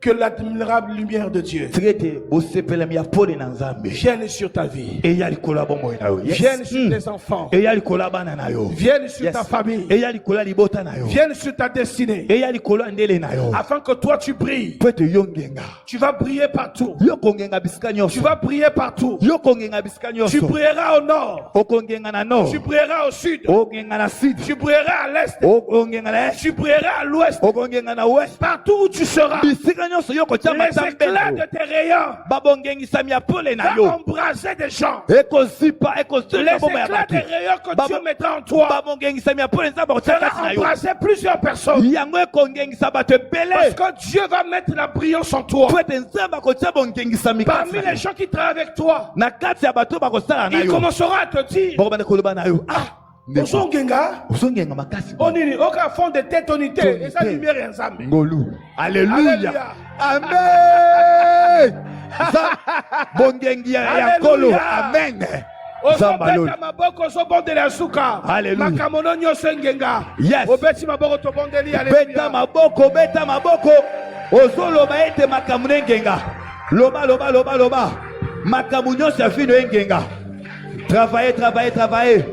Que l'admirable lumière de Dieu tikete bosepelami ya pole na nzambe vienne sur ta vie, eya likolo ya bomoi na yo vienne sur tes enfants, eya likolo ya bana na yo vienne sur Yes. ta famille, eya likolo ya libota na yo vienne sur ta destinée, eya likolo ya ndele na yo afin que toi tu brilles. po ete yo ngenga Tu vas briller partout. yo kongenga bisika Tu nyonso vas briller partout. yo kongenga bisika Tu nyonso brilleras au nord, okongenga na nord tu brilleras au sud, okongenga na sud tu brilleras à l'est, okongenga na est tu brilleras à l'ouest. okongenga na west Partout où tu seras, bisika nyonso yo kotia les éclats matambelo de tes rayons babongengisami ya pole na vont yo embraser des gens. ekozipa Les ekozipa bomoi ya éclats bato des rayons que Baba- Dieu mettra en toi babongengisami ya pole nzambe akotia kati vont na yo embraser plusieurs personnes. yango ekongengisa bato Parce ebele que Dieu va mettre la brillance en toi. po ete nzambe akotia bongengisami kati Parmi na les yo gens qui travaillent avec toi, na kati ya bato bakosala na ils yo commenceront à te dire, bakobanda koloba na yo ah ndeko, Ozongenga, ozongenga makasi onini, oka fond de tête tonité, Tonité. et ça lumière et ensemble. ngolu Alléluia. alléluia amen bongengi ya nkolo amen nzamba lolo ozobeta maboko ozobondela suka Alléluia. makambo nyonso ngenga Yes. obeti maboko tobondeli beta maboko ozoloba ete makambo nengenga loba makambo nyonso ya vino engenga travailler